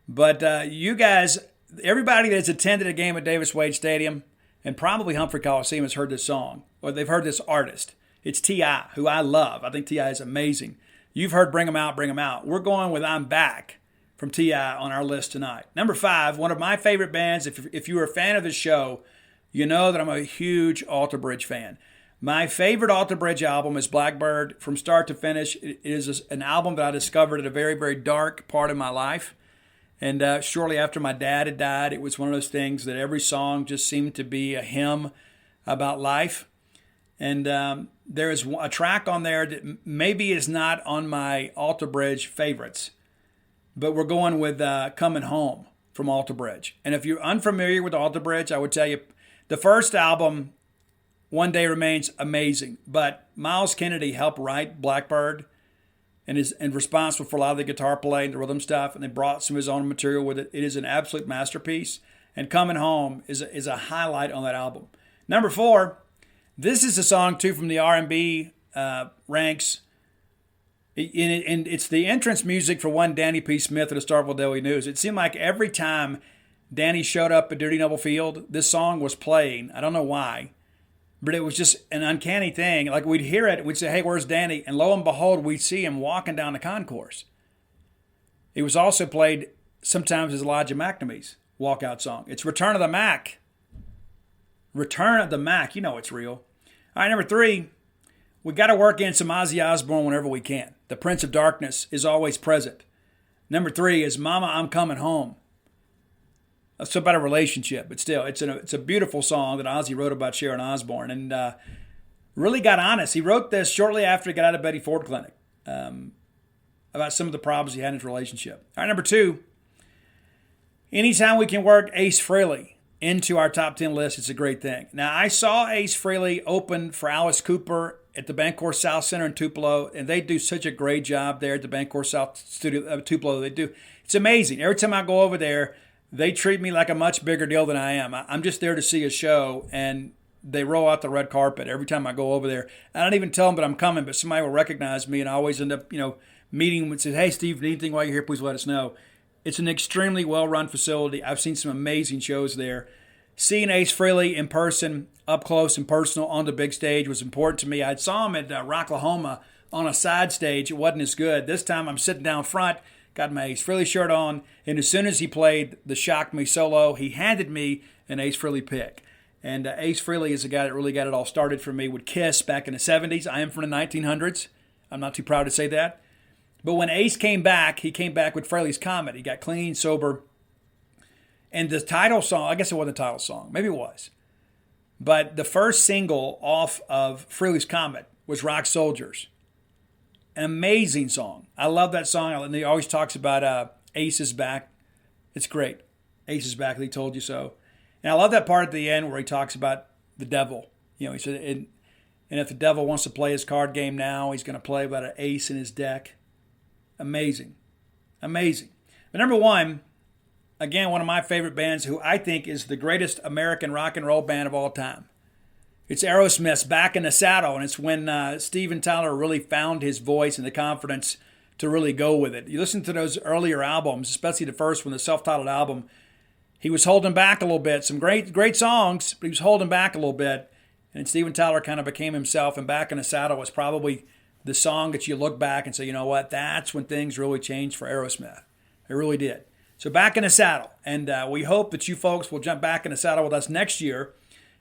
But you guys, everybody that's attended a game at Davis Wade Stadium and probably Humphrey Coliseum has heard this song. Or they've heard this artist. It's T.I., who I love. I think T.I. is amazing. You've heard Bring 'Em Out, Bring 'Em Out. We're going with I'm Back from T.I. on our list tonight. Number 5, one of my favorite bands. If you're a fan of the show, you know that I'm a huge Alter Bridge fan. My favorite Alter Bridge album is Blackbird. From start to finish, it is an album that I discovered at a very, very dark part of my life. And shortly after my dad had died, it was one of those things that every song just seemed to be a hymn about life. And there is a track on there that maybe is not on my Alter Bridge favorites, but we're going with Coming Home from Alter Bridge. And if you're unfamiliar with Alter Bridge, I would tell you the first album, One Day Remains, amazing. But Miles Kennedy helped write Blackbird and is responsible for a lot of the guitar playing, the rhythm stuff, and they brought some of his own material with it. It is an absolute masterpiece. And Coming Home is a highlight on that album. Number 4, this is a song, too, from the R&B ranks. And it's the entrance music for one Danny P. Smith of the Starkville Daily News. It seemed like every time Danny showed up at Duty Noble Field, this song was playing. I don't know why, but it was just an uncanny thing. Like we'd hear it, we'd say, hey, where's Danny? And lo and behold, we'd see him walking down the concourse. It was also played sometimes as Elijah McNamee's walkout song. It's Return of the Mac. Return of the Mac. You know it's real. All right, number 3, we got to work in some Ozzy Osbourne whenever we can. The Prince of Darkness is always present. Number 3 is Mama, I'm Coming Home. It's about a relationship, but still, it's a beautiful song that Ozzy wrote about Sharon Osbourne, and really got honest. He wrote this shortly after he got out of Betty Ford Clinic about some of the problems he had in his relationship. All right, number 2, anytime we can work Ace Frehley into our top 10 list, it's a great thing. Now, I saw Ace Frehley open for Alice Cooper at the Bancorp South Center in Tupelo, and they do such a great job there at the Bancorp South Studio Tupelo. It's amazing. Every time I go over there, they treat me like a much bigger deal than I am. I'm just there to see a show, and they roll out the red carpet every time I go over there. I don't even tell them that I'm coming, but somebody will recognize me, and I always end up, meeting and says, hey, Steve, need anything while you're here, please let us know. It's an extremely well-run facility. I've seen some amazing shows there. Seeing Ace Frehley in person, up close and personal on the big stage was important to me. I saw him at Rocklahoma on a side stage. It wasn't as good. This time I'm sitting down front, got my Ace Frehley shirt on, and as soon as he played the Shock Me solo, he handed me an Ace Frehley pick. And Ace Frehley is the guy that really got it all started for me with Kiss back in the 70s. I am from the 1900s. I'm not too proud to say that. But when Ace came back, he came back with Frehley's Comet. He got clean, sober. And the title song, I guess it wasn't the title song. Maybe it was. But the first single off of Frehley's Comet was Rock Soldiers. An amazing song. I love that song. He always talks about Ace is back. It's great. Ace is back. He told you so. And I love that part at the end where he talks about the devil. He said, and if the devil wants to play his card game now, he's going to play about an ace in his deck. Amazing. Amazing. But number 1, again, one of my favorite bands who I think is the greatest American rock and roll band of all time. It's Aerosmith's Back in the Saddle, and it's when Steven Tyler really found his voice and the confidence to really go with it. You listen to those earlier albums, especially the first one, the self-titled album, he was holding back a little bit. Some great songs, but he was holding back a little bit. And Steven Tyler kind of became himself, and Back in the Saddle was probably the song that you look back and say, you know what, that's when things really changed for Aerosmith. It really did. So Back in the Saddle. And we hope that you folks will jump back in the saddle with us next year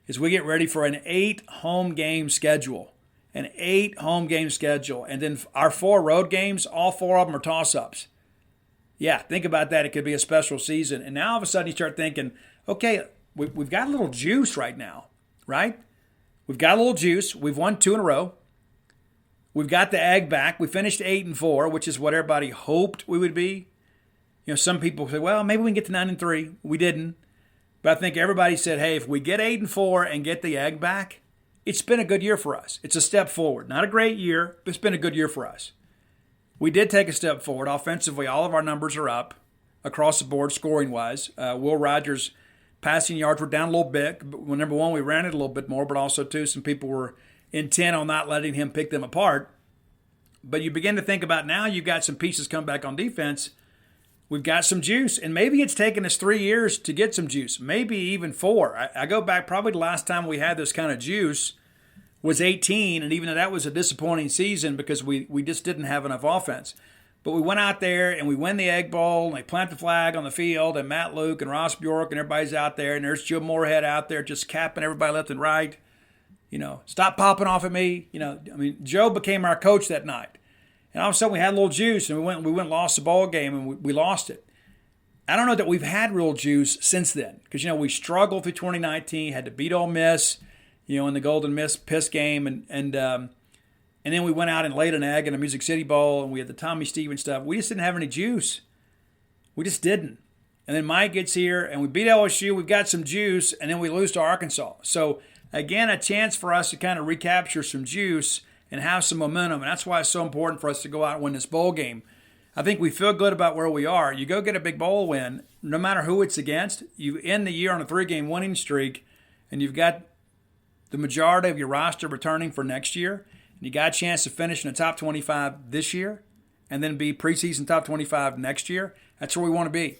as we get ready for an 8-home game schedule. An 8-home game schedule. And then our 4 road games, all 4 of them are toss-ups. Yeah, think about that. It could be a special season. And now all of a sudden you start thinking, okay, we've got a little juice right now, right? We've got a little juice. We've won 2 in a row. We've got the egg back. We finished 8-4, which is what everybody hoped we would be. Some people say, well, maybe we can get to 9-3. We didn't. But I think everybody said, hey, if we get 8-4 and get the egg back, it's been a good year for us. It's a step forward. Not a great year, but it's been a good year for us. We did take a step forward. Offensively, all of our numbers are up across the board, scoring-wise. Will Rogers' passing yards were down a little bit. Well, number 1, we ran it a little bit more, but also, too, some people were intent on not letting him pick them apart. But you begin to think about now you've got some pieces come back on defense. We've got some juice, and maybe it's taken us 3 years to get some juice, maybe even 4. I go back, probably the last time we had this kind of juice was 18, and even though that was a disappointing season because we just didn't have enough offense. But we went out there, and we win the Egg Bowl, and they plant the flag on the field, and Matt Luke and Ross Bjork and everybody's out there, and there's Joe Moorhead out there just capping everybody left and right. Stop popping off at me. Joe became our coach that night. And all of a sudden we had a little juice, and we went and lost the ball game, and we lost it. I don't know that we've had real juice since then because, we struggled through 2019, had to beat Ole Miss, in the Golden Piss game, and then we went out and laid an egg in a Music City Bowl, and we had the Tommy Stevens stuff. We just didn't have any juice. We just didn't. And then Mike gets here, and we beat LSU. We've got some juice, and then we lose to Arkansas. So, again, a chance for us to kind of recapture some juice and have some momentum. And that's why it's so important for us to go out and win this bowl game. I think we feel good about where we are. You go get a big bowl win, no matter who it's against. You end the year on a 3-game winning streak, and you've got the majority of your roster returning for next year. and you got a chance to finish in the top 25 this year and then be preseason top 25 next year, that's where we want to be.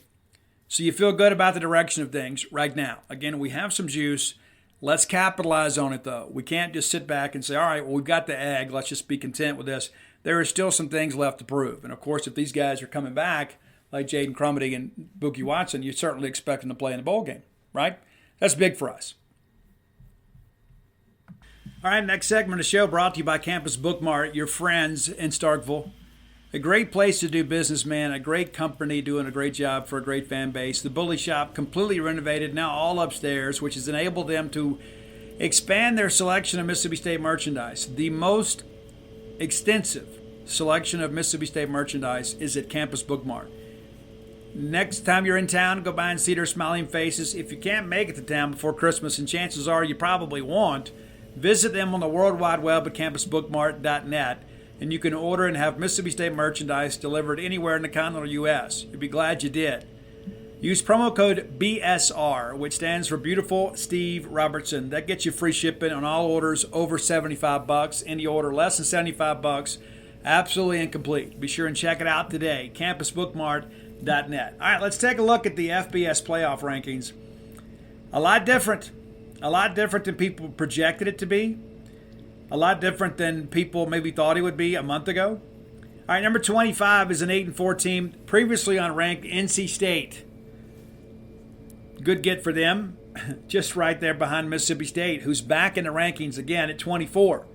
So you feel good about the direction of things right now. Again, we have some juice. Let's capitalize on it, though. We can't just sit back and say, all right, well, we've got the egg. Let's just be content with this. There are still some things left to prove. And, of course, if these guys are coming back, like Jaden, Crumedy, and Bookie Watson, you certainly expect them to play in the bowl game, right? That's big for us. All right, next segment of the show brought to you by Campus Bookmart, your friends in Starkfille. A great place to do business, man. A great company doing a great job for a great fan base. The Bully Shop completely renovated, now all upstairs, which has enabled them to expand their selection of Mississippi State merchandise. The most extensive selection of Mississippi State merchandise is at Campus Bookmart. Next time you're in town, go by and see their smiling faces. If you can't make it to town before Christmas, and chances are you probably won't, visit them on the World Wide Web at campusbookmart.net, and you can order and have Mississippi State merchandise delivered anywhere in the continental U.S. You'll be glad you did. Use promo code BSR, which stands for Beautiful Steve Robertson. That gets you free shipping on all orders over $75. Any order less than $75, absolutely incomplete. Be sure and check it out today, campusbookmart.net. All right, let's take a look at the FBS playoff rankings. A lot different than people projected it to be. A lot different than people maybe thought it would be a month ago. All right, number 25 is an 8-4 team, previously unranked NC State. Good get for them, just right there behind Mississippi State, who's back in the rankings again at 24.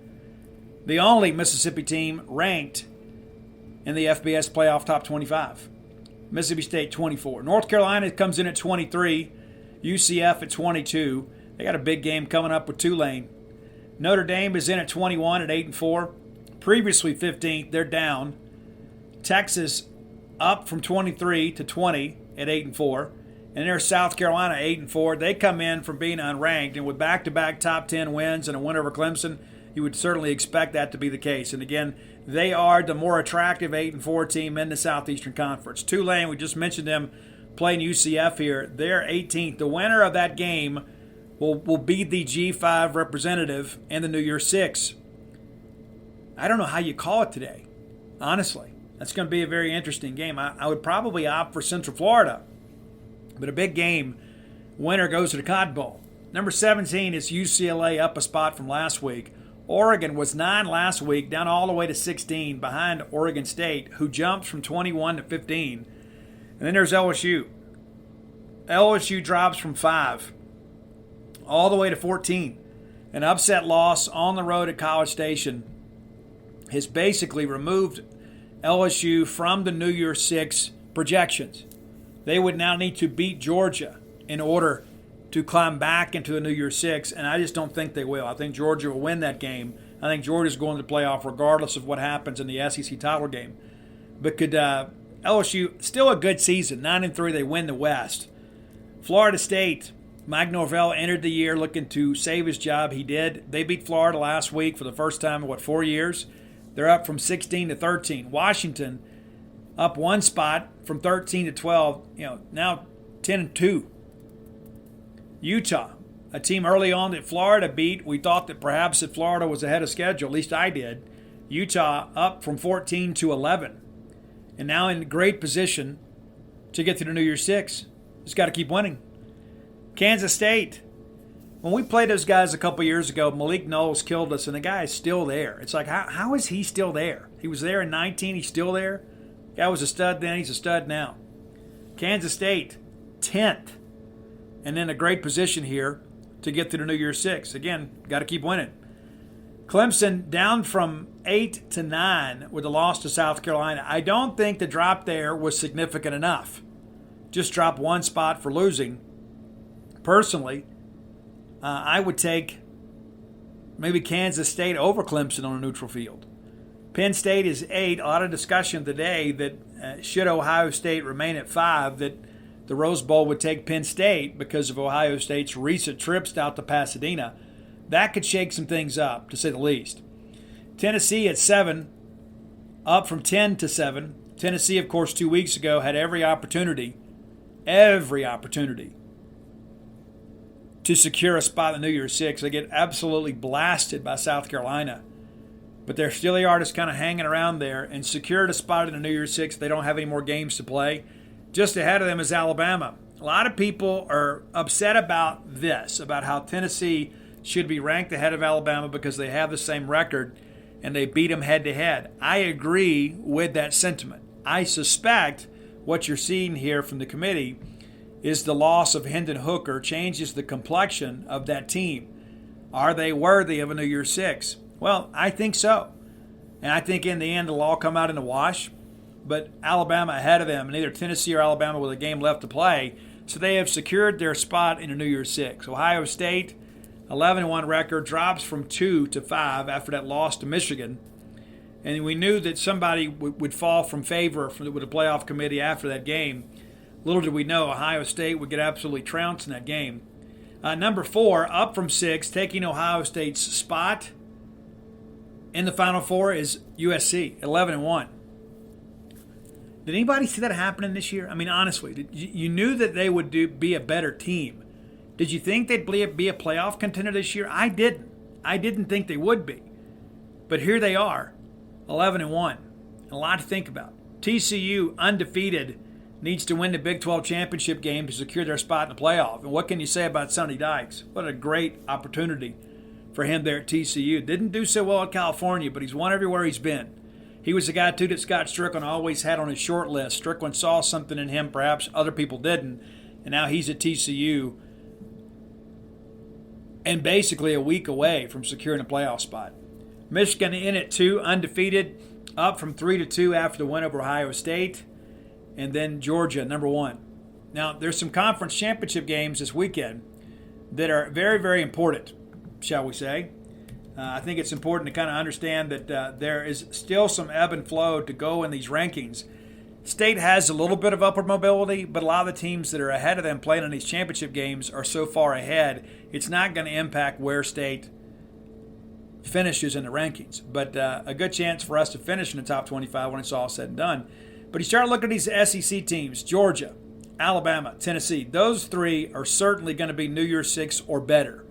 The only Mississippi team ranked in the FBS playoff top 25. Mississippi State 24. North Carolina comes in at 23. UCF at 22. They got a big game coming up with Tulane. Notre Dame is in at 21 at 8-4. Previously 15th, they're down. Texas up from 23 to 20 at 8-4. And there's South Carolina 8-4. They come in from being unranked, and with back-to-back top 10 wins and a win over Clemson, you would certainly expect that to be the case. And again, they are the more attractive 8-4 team in the Southeastern Conference. Tulane, we just mentioned them playing UCF here. They're 18th. The winner of that game will be the G5 representative in the New Year's Six. I don't know how you call it today, honestly. That's going to be a very interesting game. I would probably opt for Central Florida, but a big game. Winner goes to the Cotton Bowl. Number 17 is UCLA, up a spot from last week. Oregon was 9 last week, down all the way to 16 behind Oregon State, who jumps from 21 to 15. And then there's LSU. LSU drops from 5 all the way to 14. An upset loss on the road at College Station has basically removed LSU from the New Year's Six projections. They would now need to beat Georgia in order to climb back into the New Year's Six, and I just don't think they will. I think Georgia will win that game. I think Georgia's going to the playoff regardless of what happens in the SEC title game. But could LSU, still a good season, 9-3, they win the West. Florida State, Mike Norvell entered the year looking to save his job. He did. They beat Florida last week for the first time in, 4 years? They're up from 16 to 13. Washington up 1 spot from 13 to 12, now 10-2. Utah, a team early on that Florida beat. We thought that perhaps that Florida was ahead of schedule, at least I did. Utah up from 14 to 11. And now in great position to get to the New Year's Six. Just got to keep winning. Kansas State. When we played those guys a couple years ago, Malik Knowles killed us, and the guy is still there. It's like, how is he still there? He was there in 19, he's still there. Guy was a stud then, he's a stud now. Kansas State, 10th. And in a great position here to get to the New Year's Six. Again, got to keep winning. Clemson down from 8 to 9 with a loss to South Carolina. I don't think the drop there was significant enough. Just drop 1 spot for losing. Personally, I would take maybe Kansas State over Clemson on a neutral field. Penn State is 8. A lot of discussion today that should Ohio State remain at 5, that the Rose Bowl would take Penn State because of Ohio State's recent trips out to Pasadena. That could shake some things up, to say the least. Tennessee at 7, up from 10 to 7. Tennessee, of course, 2 weeks ago had every opportunity to secure a spot in the New Year's Six. They get absolutely blasted by South Carolina. But they still are just kind of hanging around there and secured a spot in the New Year's Six. They don't have any more games to play. Just ahead of them is Alabama. A lot of people are upset about this, about how Tennessee should be ranked ahead of Alabama because they have the same record and they beat them head-to-head. I agree with that sentiment. I suspect what you're seeing here from the committee is the loss of Hendon Hooker changes the complexion of that team. Are they worthy of a New Year's Six? Well, I think so. And I think in the end it'll all come out in the wash. But Alabama ahead of them, and either Tennessee or Alabama with a game left to play. So they have secured their spot in the New Year's Six. Ohio State, 11-1 record, drops from 2 to 5 after that loss to Michigan. And we knew that somebody would fall from favor with the playoff committee after that game. Little did we know Ohio State would get absolutely trounced in that game. Number 4, up from 6, taking Ohio State's spot in the Final Four is USC, 11-1. Did anybody see that happening this year? I mean, honestly, you knew that they would be a better team. Did you think they'd be a playoff contender this year? I didn't. I didn't think they would be. But here they are, 11-1. A lot to think about. TCU, undefeated, needs to win the Big 12 championship game to secure their spot in the playoff. And what can you say about Sonny Dykes? What a great opportunity for him there at TCU. Didn't do so well at California, but he's won everywhere he's been. He was the guy, too, that Scott Strickland always had on his short list. Strickland saw something in him perhaps other people didn't, and now he's at TCU and basically a week away from securing a playoff spot. Michigan in at 2, undefeated, up from 3-2 after the win over Ohio State. And then Georgia, number 1. Now, there's some conference championship games this weekend that are very, very important, shall we say. I think it's important to kind of understand that there is still some ebb and flow to go in these rankings. State has a little bit of upward mobility, but a lot of the teams that are ahead of them playing in these championship games are so far ahead, it's not going to impact where State finishes in the rankings. But a good chance for us to finish in the top 25 when it's all said and done. But you start looking at these SEC teams, Georgia, Alabama, Tennessee. Those 3 are certainly going to be New Year's Six or better.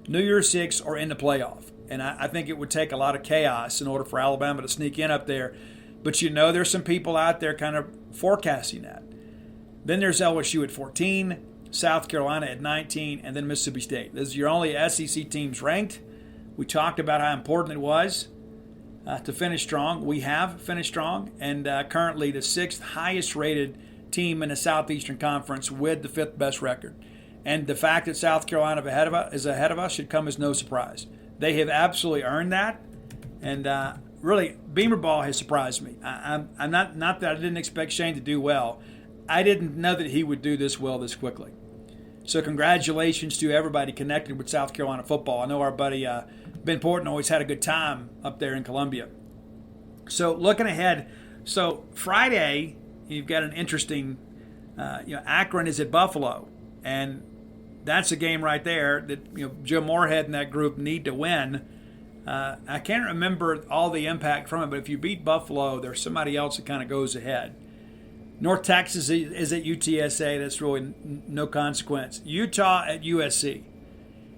New Year's Six or in the playoff. And I think it would take a lot of chaos in order for Alabama to sneak in up there. But you know there's some people out there kind of forecasting that. Then there's LSU at 14, South Carolina at 19, and then Mississippi State. Those are your only SEC teams ranked. We talked about how important it was to finish strong. We have finished strong, and currently the 6th highest rated team in the Southeastern Conference with the 5th best record. And the fact that South Carolina is ahead of us should come as no surprise. They have absolutely earned that, and really, Beamer Ball has surprised me. I'm not that I didn't expect Shane to do well. I didn't know that he would do this well this quickly. So congratulations to everybody connected with South Carolina football. I know our buddy Ben Porton always had a good time up there in Columbia. So looking ahead, so Friday you've got an interesting. Akron is at Buffalo, and that's a game right there that Joe Moorhead and that group need to win. I can't remember all the impact from it, but if you beat Buffalo, there's somebody else that kind of goes ahead. North Texas is at UTSA. That's really no consequence. Utah at USC.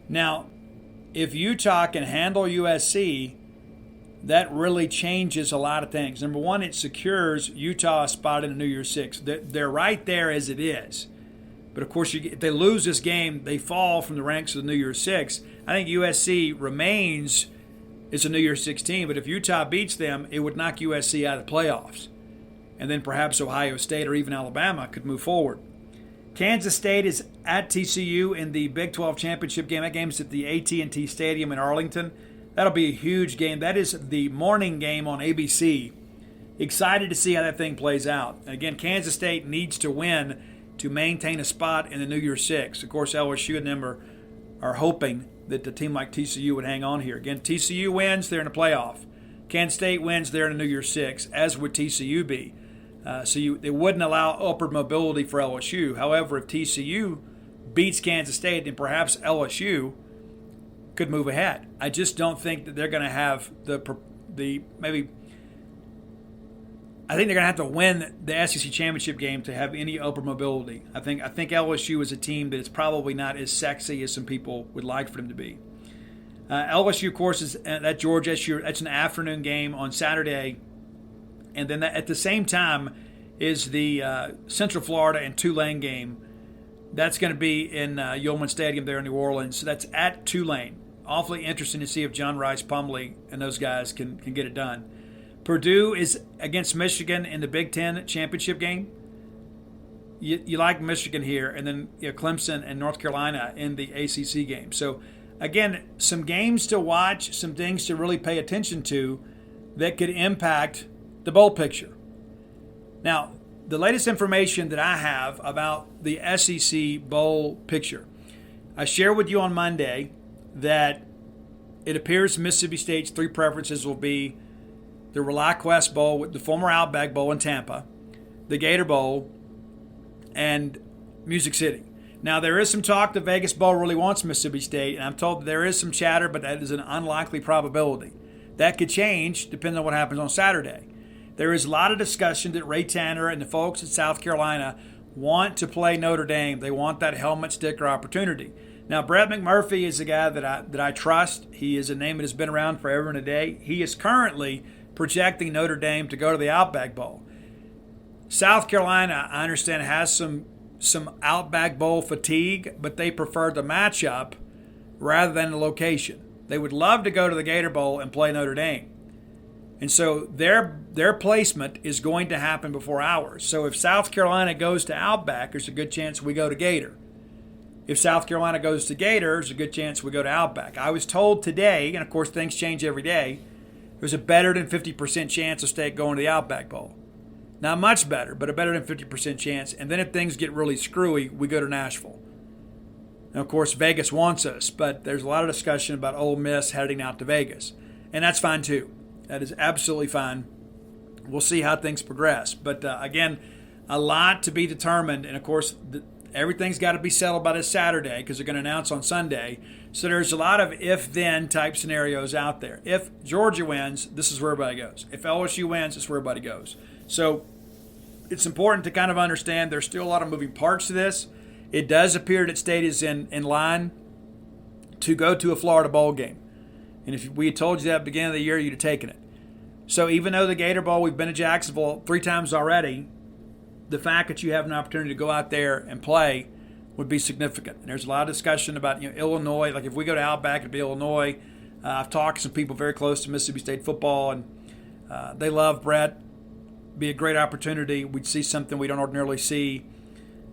Now, if Utah can handle USC, that really changes a lot of things. Number 1, it secures Utah a spot in the New Year's Six. They're right there as it is. But, of course, if they lose this game, they fall from the ranks of the New Year's Six. I think USC remains as a New Year's Six team, but if Utah beats them, it would knock USC out of the playoffs. And then perhaps Ohio State or even Alabama could move forward. Kansas State is at TCU in the Big 12 championship game. That game's at the AT&T Stadium in Arlington. That'll be a huge game. That is the morning game on ABC. Excited to see how that thing plays out. And again, Kansas State needs to win to maintain a spot in the New Year's Six. Of course, LSU and them are hoping that a team like TCU would hang on here. Again, TCU wins, they're in the playoff. Kansas State wins, they're in the New Year's Six, as would TCU be. It wouldn't allow upward mobility for LSU. However, if TCU beats Kansas State, then perhaps LSU could move ahead. I just don't think that they're going to have I think they're going to have to win the SEC championship game to have any upward mobility. I think LSU is a team that is probably not as sexy as some people would like for them to be. LSU, of course, is that Georgia SU. That's an afternoon game on Saturday. And then at the same time is the Central Florida and Tulane game. That's going to be in Yulman Stadium there in New Orleans. So that's at Tulane. Awfully interesting to see if John Rice Plumlee and those guys can get it done. Purdue is against Michigan in the Big Ten championship game. You like Michigan here, and then Clemson and North Carolina in the ACC game. So, again, some games to watch, some things to really pay attention to that could impact the bowl picture. Now, the latest information that I have about the SEC bowl picture, I shared with you on Monday that it appears Mississippi State's three preferences will be the ReliaQuest Bowl, with the former Outback Bowl in Tampa, the Gator Bowl, and Music City. Now, there is some talk the Vegas Bowl really wants Mississippi State, and I'm told that there is some chatter, but that is an unlikely probability. That could change depending on what happens on Saturday. There is a lot of discussion that Ray Tanner and the folks at South Carolina want to play Notre Dame. They want that helmet sticker opportunity. Now, Brett McMurphy is a guy that I trust. He is a name that has been around forever and a day. He is currently projecting Notre Dame to go to the Outback Bowl. South Carolina, I understand, has some Outback Bowl fatigue, but they prefer the matchup rather than the location. They would love to go to the Gator Bowl and play Notre Dame. And so their placement is going to happen before ours. So if South Carolina goes to Outback, there's a good chance we go to Gator. If South Carolina goes to Gator, there's a good chance we go to Outback. I was told today, and of course things change every day, there's a better than 50% chance of State going to the Outback Bowl. Not much better, but a better than 50% chance. And then if things get really screwy, we go to Nashville. And of course, Vegas wants us, but there's a lot of discussion about Ole Miss heading out to Vegas. And that's fine too. That is absolutely fine. We'll see how things progress. But again, a lot to be determined. And of course, everything's got to be settled by this Saturday because they're going to announce on Sunday. So there's a lot of if-then type scenarios out there. If Georgia wins, this is where everybody goes. If LSU wins, this is where everybody goes. So it's important to kind of understand there's still a lot of moving parts to this. It does appear that State is in line to go to a Florida bowl game. And if we had told you that at the beginning of the year, you'd have taken it. So even though the Gator Bowl, we've been to Jacksonville 3 times already, the fact that you have an opportunity to go out there and play would be significant. And there's a lot of discussion about Illinois. Like if we go to Outback, it'd be Illinois. I've talked to some people very close to Mississippi State football, and they love Brett. Be a great opportunity. We'd see something we don't ordinarily see.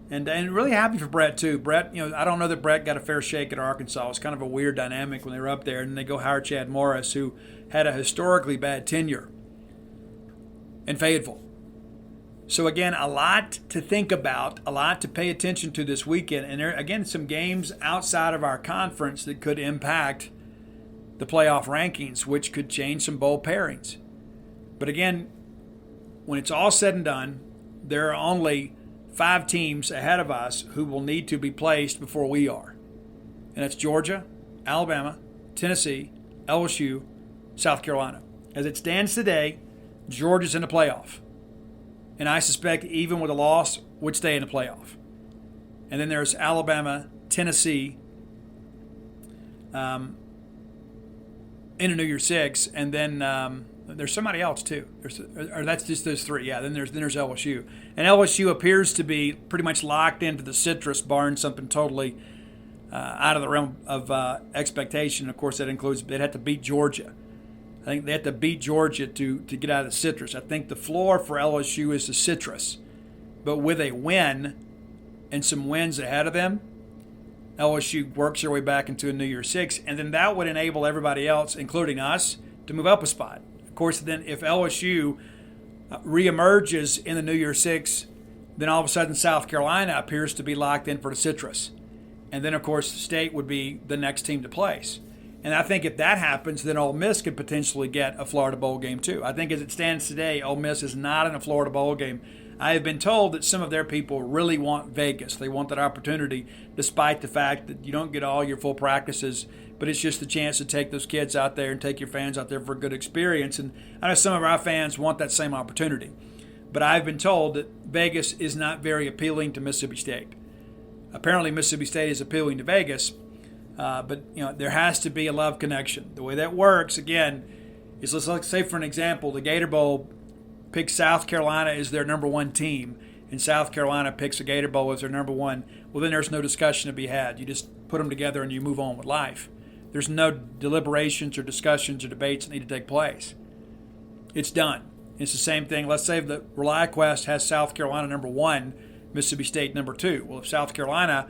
And really happy for Brett, too. Brett, I don't know that Brett got a fair shake at Arkansas. It was kind of a weird dynamic when they were up there. And they go hire Chad Morris, who had a historically bad tenure in Fayetteville. So, again, a lot to think about, a lot to pay attention to this weekend. And there, again, some games outside of our conference that could impact the playoff rankings, which could change some bowl pairings. But, again, when it's all said and done, there are only 5 teams ahead of us who will need to be placed before we are. And that's Georgia, Alabama, Tennessee, LSU, South Carolina. As it stands today, Georgia's in the playoff. And I suspect even with a loss, would stay in the playoff. And then there's Alabama, Tennessee, in a New Year's Six, and then there's somebody else too. Or that's just those 3. Yeah, then there's LSU. And LSU appears to be pretty much locked into the citrus, barring something totally out of the realm of expectation. Of course, that includes they'd have to beat Georgia. I think they have to beat Georgia to get out of the citrus. I think the floor for LSU is the citrus. But with a win and some wins ahead of them, LSU works their way back into a New Year's Six, and then that would enable everybody else, including us, to move up a spot. Of course, then if LSU reemerges in the New Year's Six, then all of a sudden South Carolina appears to be locked in for the citrus. And then, of course, State would be the next team to place. And I think if that happens, then Ole Miss could potentially get a Florida Bowl game too. I think as it stands today, Ole Miss is not in a Florida Bowl game. I have been told that some of their people really want Vegas. They want that opportunity, despite the fact that you don't get all your full practices, but it's just the chance to take those kids out there and take your fans out there for a good experience. And I know some of our fans want that same opportunity. But I've been told that Vegas is not very appealing to Mississippi State. Apparently Mississippi State is appealing to Vegas. But there has to be a love connection. The way that works, again, is let's say for an example, the Gator Bowl picks South Carolina as their number one team, and South Carolina picks the Gator Bowl as their number one. Well, then there's no discussion to be had. You just put them together and you move on with life. There's no deliberations or discussions or debates that need to take place. It's done. It's the same thing. Let's say that ReliaQuest has South Carolina number one, Mississippi State number two. Well, if South Carolina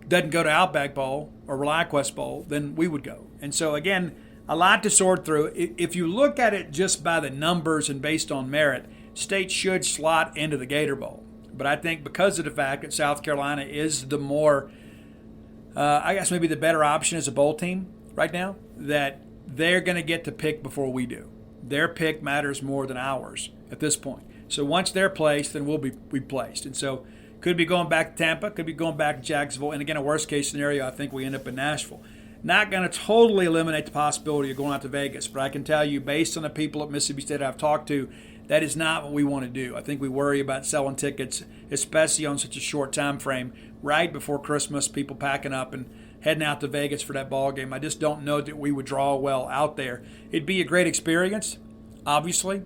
doesn't go to Outback Bowl or ReliaQuest Bowl, then we would go. And so, again, a lot to sort through. If you look at it just by the numbers and based on merit, State should slot into the Gator Bowl. But I think because of the fact that South Carolina is the more, I guess maybe the better option as a bowl team right now, that they're going to get to pick before we do. Their pick matters more than ours at this point. So once they're placed, then we'll be placed. And so could be going back to Tampa, could be going back to Jacksonville. And again, a worst case scenario, I think we end up in Nashville. Not going to totally eliminate the possibility of going out to Vegas, but I can tell you, based on the people at Mississippi State I've talked to, that is not what we want to do. I think we worry about selling tickets, especially on such a short time frame, right before Christmas, people packing up and heading out to Vegas for that ball game. I just don't know that we would draw well out there. It'd be a great experience, obviously,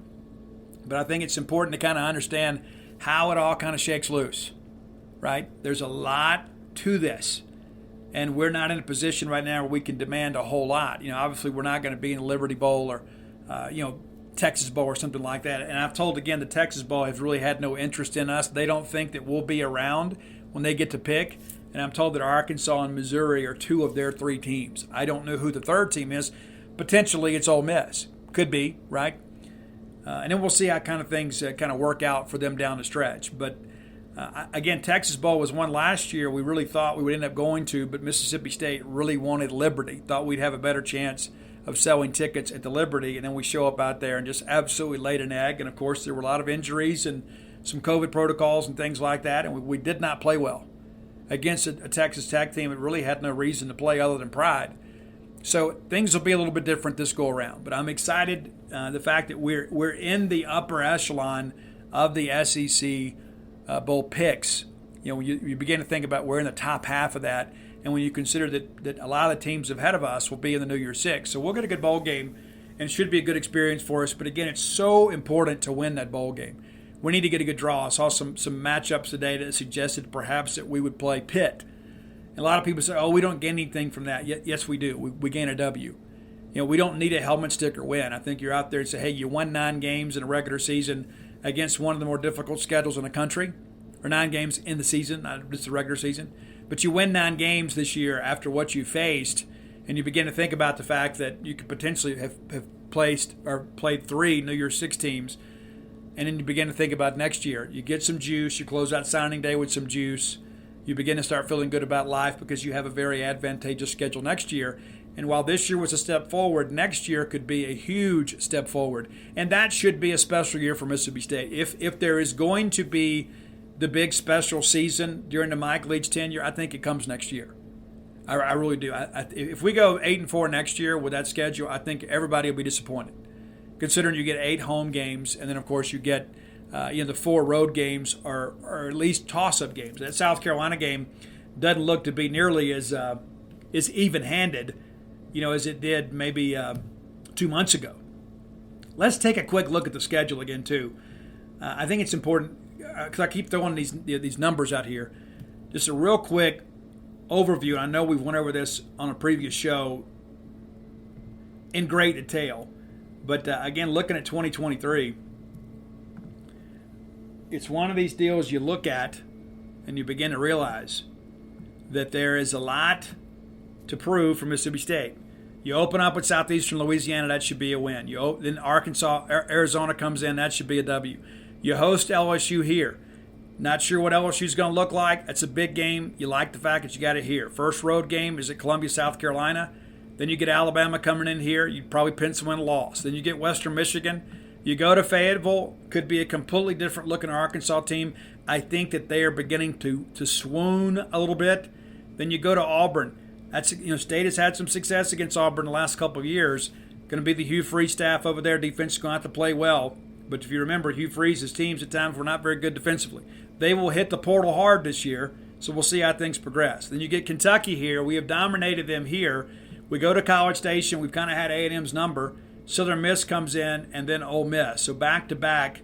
but I think it's important to kind of understand how it all kind of shakes loose, right? There's a lot to this, and we're not in a position right now where we can demand a whole lot. Obviously we're not going to be in the Liberty Bowl or, Texas Bowl or something like that. And I've told, again, the Texas Bowl has really had no interest in us. They don't think that we'll be around when they get to pick. And I'm told that Arkansas and Missouri are two of their three teams. I don't know who the third team is. Potentially it's Ole Miss. Could be, right? And then we'll see how kind of things kind of work out for them down the stretch. But again, Texas Bowl was one last year we really thought we would end up going to, but Mississippi State really wanted Liberty, thought we'd have a better chance of selling tickets at the Liberty, and then we show up out there and just absolutely laid an egg. And, of course, there were a lot of injuries and some COVID protocols and things like that, and we did not play well against a Texas Tech team that really had no reason to play other than pride. So things will be a little bit different this go-around. But I'm excited the fact that we're in the upper echelon of the SEC Bowl picks. When you begin to think about we're in the top half of that, and when you consider that a lot of the teams ahead of us will be in the New Year's Six. So we'll get a good bowl game, and it should be a good experience for us. But again, it's so important to win that bowl game. We need to get a good draw. I saw some matchups today that suggested perhaps that we would play Pitt. And a lot of people say, we don't gain anything from that. Yes, we do. We gain a W. We don't need a helmet sticker win. I think you're out there and say, hey, you won 9 games in a regular season against one of the more difficult schedules in the country, or 9 games in the season, not just the regular season. But you win 9 games this year after what you faced, and you begin to think about the fact that you could potentially have played 3 New Year's Six teams, and then you begin to think about next year. You get some juice, you close out signing day with some juice, you begin to start feeling good about life because you have a very advantageous schedule next year. And while this year was a step forward, next year could be a huge step forward. And that should be a special year for Mississippi State. If there is going to be the big special season during the Mike Leach tenure, I think it comes next year. I really do. If we go 8-4 next year with that schedule, I think everybody will be disappointed, considering you get 8 home games, and then of course you get the 4 road games or at least toss-up games. That South Carolina game doesn't look to be nearly as even-handed, as it did maybe 2 months ago. Let's take a quick look at the schedule again too. I think it's important. Because I keep throwing these numbers out here. Just a real quick overview. I know we've went over this on a previous show in great detail. But again, looking at 2023, it's one of these deals you look at and you begin to realize that there is a lot to prove for Mississippi State. You open up with Southeastern Louisiana, that should be a win. Then Arkansas, Arizona comes in, that should be a W. You host LSU here. Not sure what LSU's going to look like. That's a big game. You like the fact that you got it here. First road game is at Columbia, South Carolina. Then you get Alabama coming in here. You'd probably pencil in a loss. Then you get Western Michigan. You go to Fayetteville. Could be a completely different looking Arkansas team. I think that they are beginning to swoon a little bit. Then you go to Auburn. State has had some success against Auburn the last couple of years. Going to be the Hugh Freeze staff over there. Defense is going to have to play well. But if you remember, Hugh Freeze's teams at times were not very good defensively. They will hit the portal hard this year. So we'll see how things progress. Then you get Kentucky here. We have dominated them here. We go to College Station. We've kind of had A&M's number. Southern Miss comes in, and then Ole Miss. So back-to-back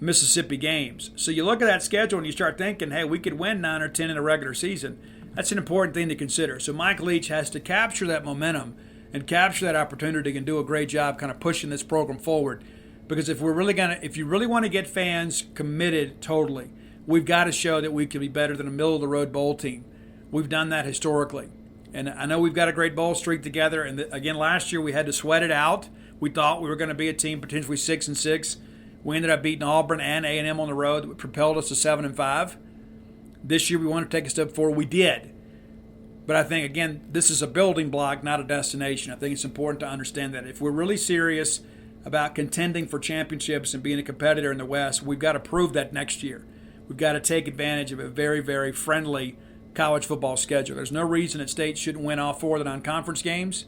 Mississippi games. So you look at that schedule and you start thinking, hey, we could win 9 or 10 in a regular season. That's an important thing to consider. So Mike Leach has to capture that momentum and capture that opportunity and do a great job kind of pushing this program forward. Because if you really want to get fans committed totally, we've got to show that we can be better than a middle-of-the-road bowl team. We've done that historically. And I know we've got a great bowl streak together. And again, last year we had to sweat it out. We thought we were going to be a team potentially 6-6. We ended up beating Auburn and A&M on the road. That propelled us to 7-5. This year we want to take a step forward. We did. But I think, again, this is a building block, not a destination. I think it's important to understand that. If we're really serious about contending for championships and being a competitor in the West, we've got to prove that next year. We've got to take advantage of a very, very friendly college football schedule. There's no reason that State shouldn't win all 4 of the non-conference games.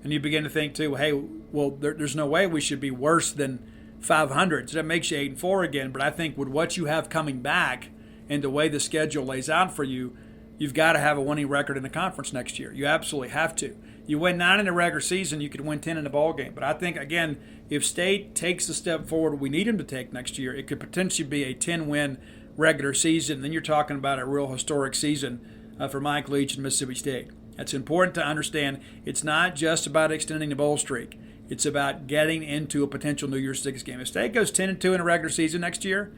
And you begin to think, too, hey, well, there's no way we should be worse than 500. So that makes you 8-4 again. But I think with what you have coming back and the way the schedule lays out for you, you've got to have a winning record in the conference next year. You absolutely have to. You win 9 in the regular season, you could win 10 in the ball game. But I think, again, if State takes the step forward we need them to take next year, it could potentially be a 10-win regular season. Then you're talking about a real historic season for Mike Leach and Mississippi State. That's important to understand. It's not just about extending the bowl streak. It's about getting into a potential New Year's Six game. If State goes 10-2 in a regular season next year,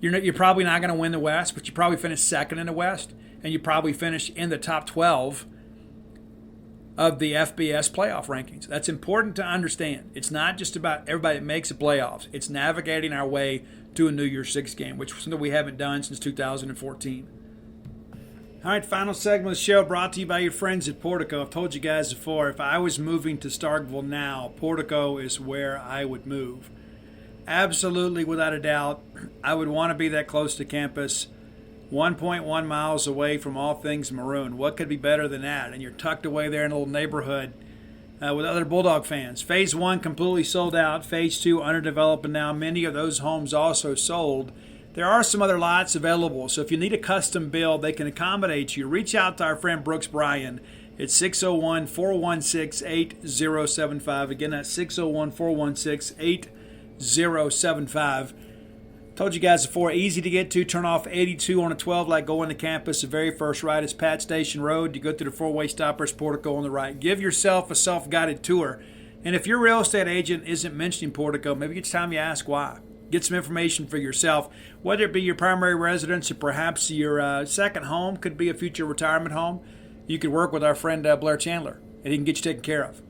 you're probably not going to win the West, but you probably finish second in the West, and you probably finish in the top 12 of the FBS playoff rankings. That's important to understand. It's not just about everybody that makes the playoffs. It's navigating our way to a New Year's Six game, which is something we haven't done since 2014. All right, final segment of the show brought to you by your friends at Portico. I've told you guys before, if I was moving to Starkville now, Portico is where I would move. Absolutely, without a doubt, I would want to be that close to campus, 1.1 miles away from all things maroon. What could be better than that? And you're tucked away there in a little neighborhood with other Bulldog fans. Phase 1 completely sold out. Phase 2 underdeveloped, and now many of those homes also sold. There are some other lots available, so if you need a custom build, they can accommodate you. Reach out to our friend Brooks Bryan at 601-416-8075. Again, that's 601-416-8075. Told you guys before, easy to get to. Turn off 82 on a 12 like going to campus. The very first right is Pat Station Road. You go through the four-way stoppers, Portico on the right. Give yourself a self-guided tour. And if your real estate agent isn't mentioning Portico, maybe it's time you ask why. Get some information for yourself, whether it be your primary residence or perhaps your second home, could be a future retirement home. You could work with our friend Blair Chandler, and he can get you taken care of,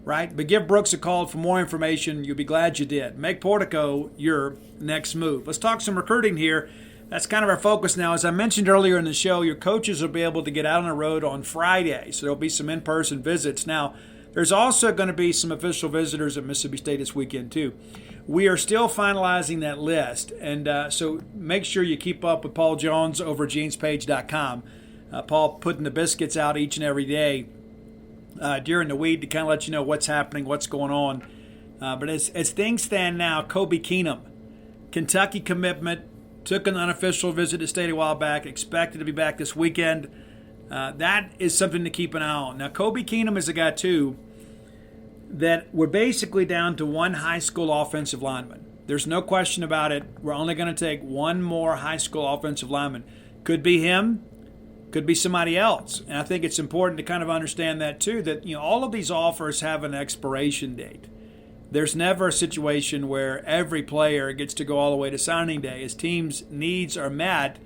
right? But give Brooks a call for more information. You'll be glad you did. Make Portico your next move. Let's talk some recruiting here. That's kind of our focus now. As I mentioned earlier in the show, your coaches will be able to get out on the road on Friday, so there'll be some in-person visits. Now, there's also going to be some official visitors at Mississippi State this weekend, too. We are still finalizing that list, and so make sure you keep up with Paul Jones over at genespage.com. Paul putting the biscuits out each and every day during the week to kind of let you know what's happening, what's going on. But as things stand now, Kobe Keenum, Kentucky commitment, took an unofficial visit to State a while back, expected to be back this weekend. That is something to keep an eye on. Now, Kobe Keenum is a guy, too, that we're basically down to one high school offensive lineman. There's no question about it. We're only going to take one more high school offensive lineman. Could be him, could be somebody else. And I think it's important to kind of understand that too, that all of these offers have an expiration date. There's never a situation where every player gets to go all the way to signing day. As teams' needs are met,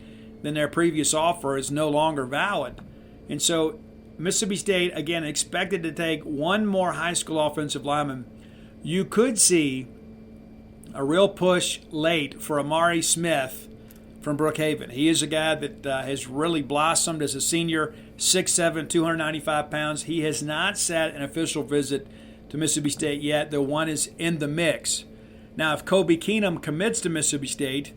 then their previous offer is no longer valid. And so Mississippi State, again, expected to take one more high school offensive lineman. You could see a real push late for Amari Smith from Brookhaven. He is a guy that has really blossomed as a senior, 6'7", 295 pounds. He has not sat an official visit to Mississippi State yet, though one is in the mix. Now, if Kobe Keenum commits to Mississippi State,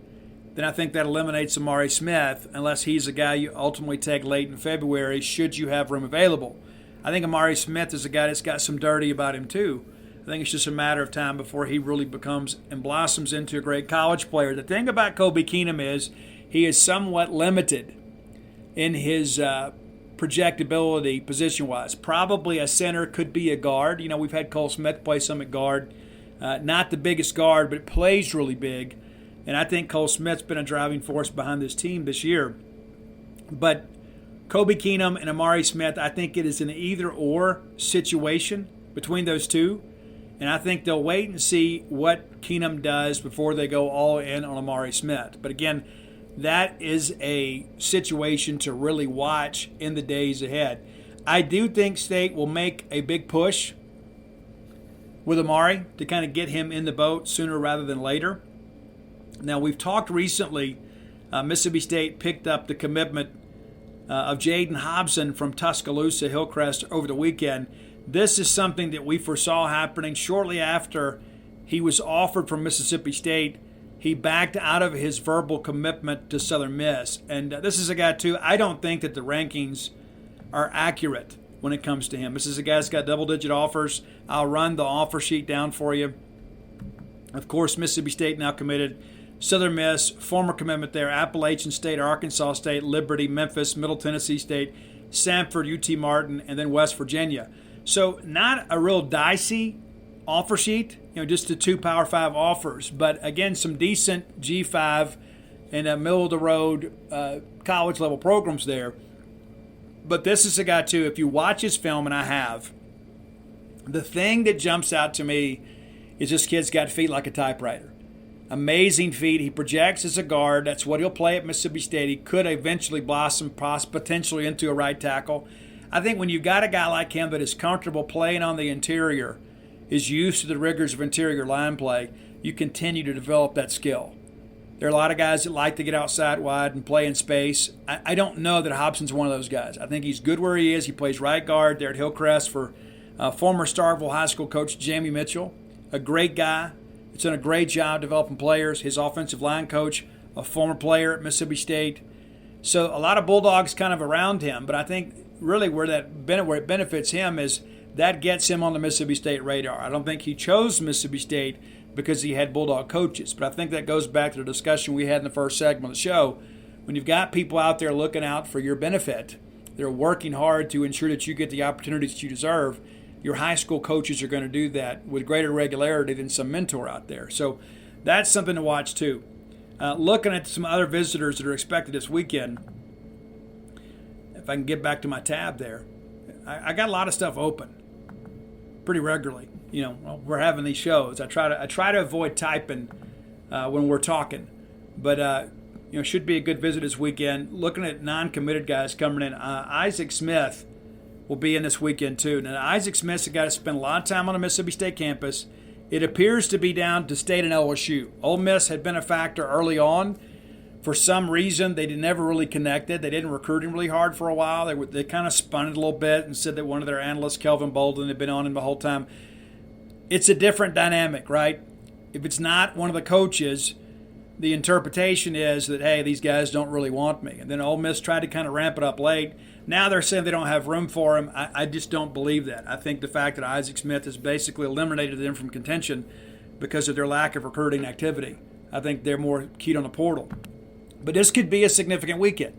then I think that eliminates Amari Smith, unless he's a guy you ultimately take late in February, should you have room available. I think Amari Smith is a guy that's got some dirty about him, too. I think it's just a matter of time before he really becomes and blossoms into a great college player. The thing about Kobe Keenum is he is somewhat limited in his projectability position-wise. Probably a center, could be a guard. You know, we've had Cole Smith play some at guard. Not the biggest guard, but plays really big. And I think Cole Smith's been a driving force behind this team this year. But Kobe Keenum and Amari Smith, I think it is an either-or situation between those two. And I think they'll wait and see what Keenum does before they go all in on Amari Smith. But again, that is a situation to really watch in the days ahead. I do think State will make a big push with Amari to kind of get him in the boat sooner rather than later. Now, we've talked recently, Mississippi State picked up the commitment of Jaden Hobson from Tuscaloosa Hillcrest over the weekend. This is something that we foresaw happening shortly after he was offered from Mississippi State. He backed out of his verbal commitment to Southern Miss. And this is a guy, too, I don't think that the rankings are accurate when it comes to him. This is a guy that's got double-digit offers. I'll run the offer sheet down for you. Of course, Mississippi State now committed. Southern Miss, former commitment there, Appalachian State, Arkansas State, Liberty, Memphis, Middle Tennessee State, Samford, UT Martin, and then West Virginia. So not a real dicey offer sheet, just the 2 Power 5 offers. But again, some decent G5 and middle-of-the-road college-level programs there. But this is a guy, too, if you watch his film, and I have, the thing that jumps out to me is this kid's got feet like a typewriter. Amazing feet. He projects as a guard. That's what he'll play at Mississippi State. He could eventually blossom potentially into a right tackle. I think when you've got a guy like him that is comfortable playing on the interior, is used to the rigors of interior line play, you continue to develop that skill. There are a lot of guys that like to get outside wide and play in space. I don't know that Hobson's one of those guys. I think he's good where he is. He plays right guard there at Hillcrest for former Starkfille High School coach Jamie Mitchell, a great guy. He's done a great job developing players. His offensive line coach, a former player at Mississippi State. So a lot of Bulldogs kind of around him, but I think really where it benefits him is that gets him on the Mississippi State radar. I don't think he chose Mississippi State because he had Bulldog coaches, but I think that goes back to the discussion we had in the first segment of the show. When you've got people out there looking out for your benefit, they're working hard to ensure that you get the opportunities that you deserve, your high school coaches are going to do that with greater regularity than some mentor out there. So that's something to watch too. Looking at some other visitors that are expected this weekend, if I can get back to my tab there, I got a lot of stuff open pretty regularly. We're having these shows. I try to avoid typing when we're talking, but should be a good visit this weekend. Looking at non-committed guys coming in, Isaac Smith will be in this weekend too. Now Isaac Smith's a guy that spent a lot of time on the Mississippi State campus. It appears to be down to State and LSU. Ole Miss had been a factor early on. For some reason, they never really connected. They didn't recruit him really hard for a while. They kind of spun it a little bit and said that one of their analysts, Kelvin Bolden, had been on him the whole time. It's a different dynamic, right? If it's not one of the coaches, the interpretation is that, hey, these guys don't really want me. And then Ole Miss tried to kind of ramp it up late. Now they're saying they don't have room for him. I just don't believe that. I think the fact that Isaac Smith has basically eliminated them from contention because of their lack of recruiting activity. I think they're more keyed on the portal. But this could be a significant weekend.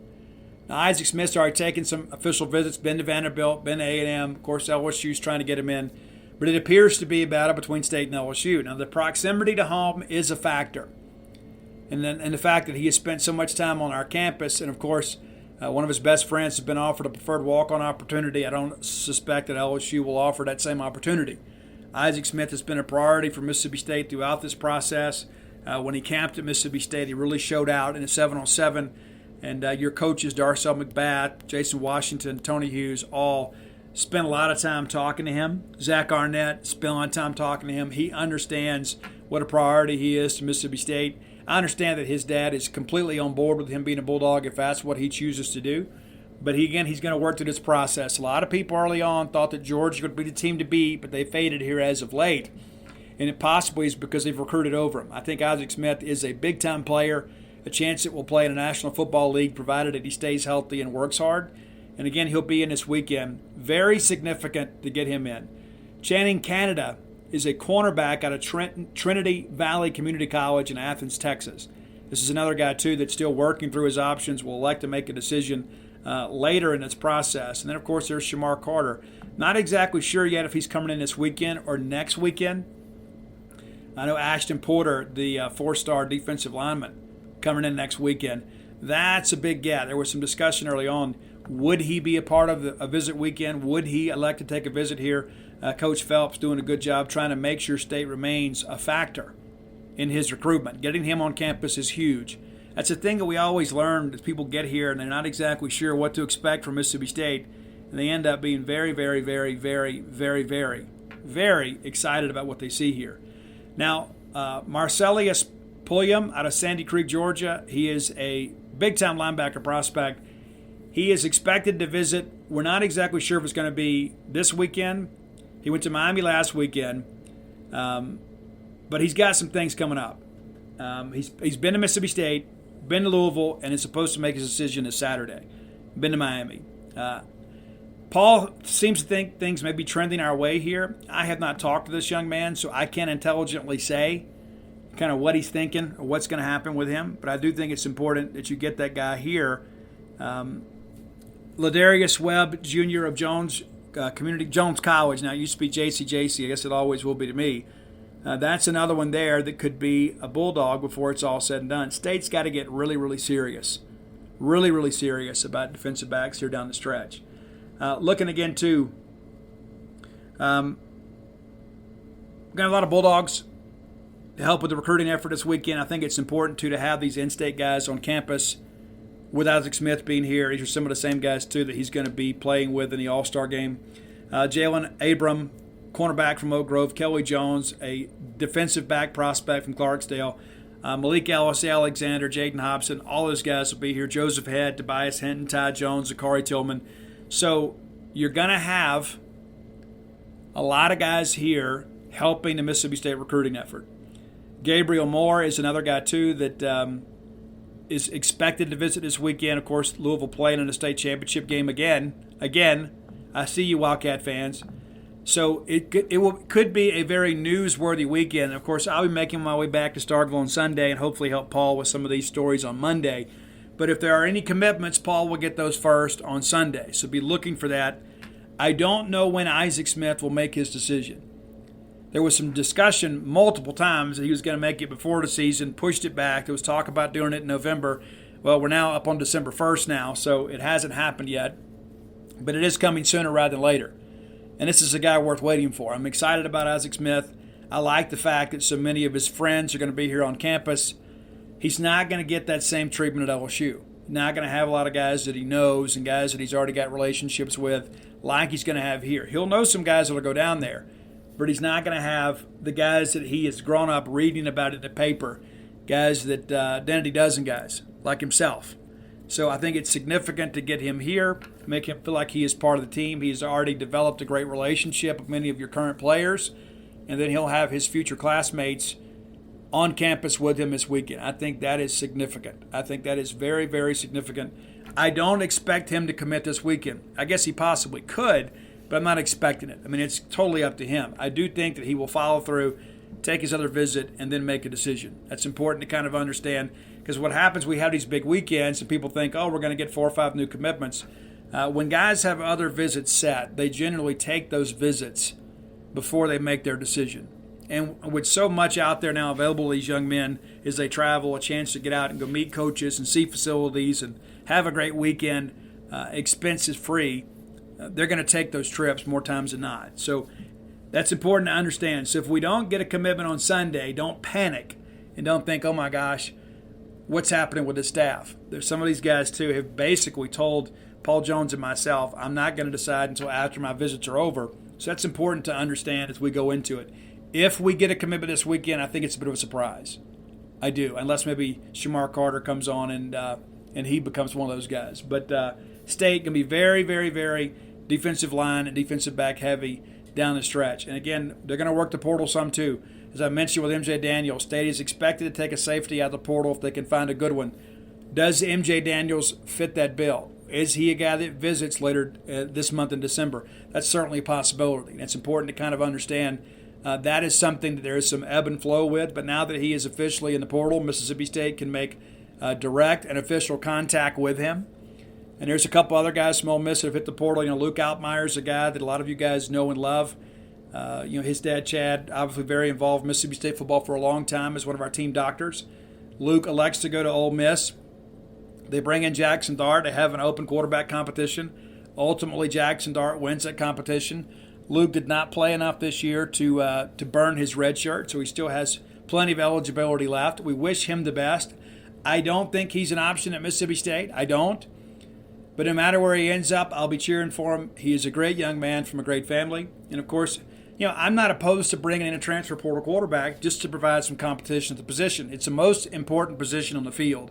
Now, Isaac Smith's already taken some official visits, been to Vanderbilt, been to A&M. Of course, LSU's trying to get him in. But it appears to be a battle between State and LSU. Now, the proximity to home is a factor. And the fact that he has spent so much time on our campus, and, of course, one of his best friends has been offered a preferred walk-on opportunity. I don't suspect that LSU will offer that same opportunity. Isaac Smith has been a priority for Mississippi State throughout this process. When he camped at Mississippi State, he really showed out in a 7-on-7. And your coaches, Darcel McBath, Jason Washington, Tony Hughes, all spent a lot of time talking to him. Zach Arnett spent a lot of time talking to him. He understands what a priority he is to Mississippi State. I understand that his dad is completely on board with him being a Bulldog if that's what he chooses to do. But he's going to work through this process. A lot of people early on thought that Georgia would be the team to beat, but they faded here as of late. And it possibly is because they've recruited over him. I think Isaac Smith is a big-time player, a chance that will play in a National Football League provided that he stays healthy and works hard. And again, he'll be in this weekend. Very significant to get him in. Channing Canada is a cornerback out of Trinity Valley Community College in Athens, Texas. This is another guy, too, that's still working through his options, will elect to make a decision later in this process. And then, of course, there's Shamar Carter. Not exactly sure yet if he's coming in this weekend or next weekend. I know Ashton Porter, the 4-star defensive lineman, coming in next weekend. That's a big get. There was some discussion early on. Would he be a part of a visit weekend? Would he elect to take a visit here? Coach Phelps doing a good job trying to make sure State remains a factor in his recruitment. Getting him on campus is huge. That's a thing that we always learn as people get here and they're not exactly sure what to expect from Mississippi State. And they end up being very, very, very, very, very, very, very excited about what they see here. Now, Marcellus Pulliam out of Sandy Creek, Georgia, he is a big-time linebacker prospect. He is expected to visit. We're not exactly sure if it's going to be this weekend. He went to Miami last weekend, but he's got some things coming up. He's been to Mississippi State, been to Louisville, and is supposed to make his decision this Saturday. Been to Miami. Paul seems to think things may be trending our way here. I have not talked to this young man, so I can't intelligently say kind of what he's thinking or what's going to happen with him. But I do think it's important that you get that guy here. Ladarius Webb, Jr. of Jones College. Now, it used to be JC. I guess it always will be to me. That's another one there that could be a Bulldog before it's all said and done. State's got to get really, really serious. Really, really serious about defensive backs here down the stretch. Looking again, too, we've got a lot of Bulldogs to help with the recruiting effort this weekend. I think it's important, too, to have these in-state guys on campus with Isaac Smith being here. These are some of the same guys, too, that he's going to be playing with in the All-Star game. Jalen Abram, cornerback from Oak Grove. Kelly Jones, a defensive back prospect from Clarksdale. Malik Ellis, Alexander, Jaden Hobson, all those guys will be here. Joseph Head, Tobias Hinton, Ty Jones, Zachary Tillman. So you're going to have a lot of guys here helping the Mississippi State recruiting effort. Gabriel Moore is another guy, too, that is expected to visit this weekend. Of course, Louisville playing in the state championship game again. I see you Wildcat fans. So it could be a very newsworthy weekend. Of course, I'll be making my way back to Starkville on Sunday and hopefully help Paul with some of these stories on Monday. But if there are any commitments, Paul will get those first on Sunday. So be looking for that. I don't know when Isaac Smith will make his decision. There was some discussion multiple times that he was going to make it before the season, pushed it back. There was talk about doing it in November. Well, we're now up on December 1st now, so it hasn't happened yet. But it is coming sooner rather than later. And this is a guy worth waiting for. I'm excited about Isaac Smith. I like the fact that so many of his friends are going to be here on campus. He's not going to get that same treatment at LSU. Not going to have a lot of guys that he knows and guys that he's already got relationships with like he's going to have here. He'll know some guys that will go down there, but he's not going to have the guys that he has grown up reading about in the paper, guys that Identity Dozen guys like himself. So I think it's significant to get him here, make him feel like he is part of the team. He's already developed a great relationship with many of your current players, and then he'll have his future classmates on campus with him this weekend. I think that is significant. I think that is very, very significant. I don't expect him to commit this weekend. I guess he possibly could, but I'm not expecting it. I mean, it's totally up to him. I do think that he will follow through, take his other visit, and then make a decision. That's important to kind of understand, because what happens, we have these big weekends and people think, oh, we're going to get 4 or 5 new commitments. When guys have other visits set, they generally take those visits before they make their decision. And with so much out there now available to these young men as they travel, a chance to get out and go meet coaches and see facilities and have a great weekend, expenses free, they're going to take those trips more times than not. So that's important to understand. So if we don't get a commitment on Sunday, don't panic and don't think, oh my gosh, what's happening with the staff? There's some of these guys too have basically told Paul Jones and myself, I'm not going to decide until after my visits are over. So that's important to understand as we go into it. If we get a commitment this weekend, I think it's a bit of a surprise. I do, unless maybe Shamar Carter comes on and he becomes one of those guys. But State going to be very, very, very defensive line and defensive back heavy down the stretch. And again, they're going to work the portal some too. As I mentioned with MJ Daniels, State is expected to take a safety out of the portal if they can find a good one. Does MJ Daniels fit that bill? Is he a guy that visits later this month in December? That's certainly a possibility. And it's important to kind of understand that is something that there is some ebb and flow with. But now that he is officially in the portal, Mississippi State can make direct and official contact with him. And there's a couple other guys from Ole Miss that have hit the portal. Luke Altmaier's a guy that a lot of you guys know and love. His dad, Chad, obviously very involved in Mississippi State football for a long time as one of our team doctors. Luke elects to go to Ole Miss. They bring in Jackson Dart. They have an open quarterback competition. Ultimately, Jackson Dart wins that competition. Luke did not play enough this year to burn his red shirt, so he still has plenty of eligibility left. We wish him the best. I don't think he's an option at Mississippi State. I don't. But no matter where he ends up, I'll be cheering for him. He is a great young man from a great family. And, of course, I'm not opposed to bringing in a transfer portal quarterback just to provide some competition at the position. It's the most important position on the field.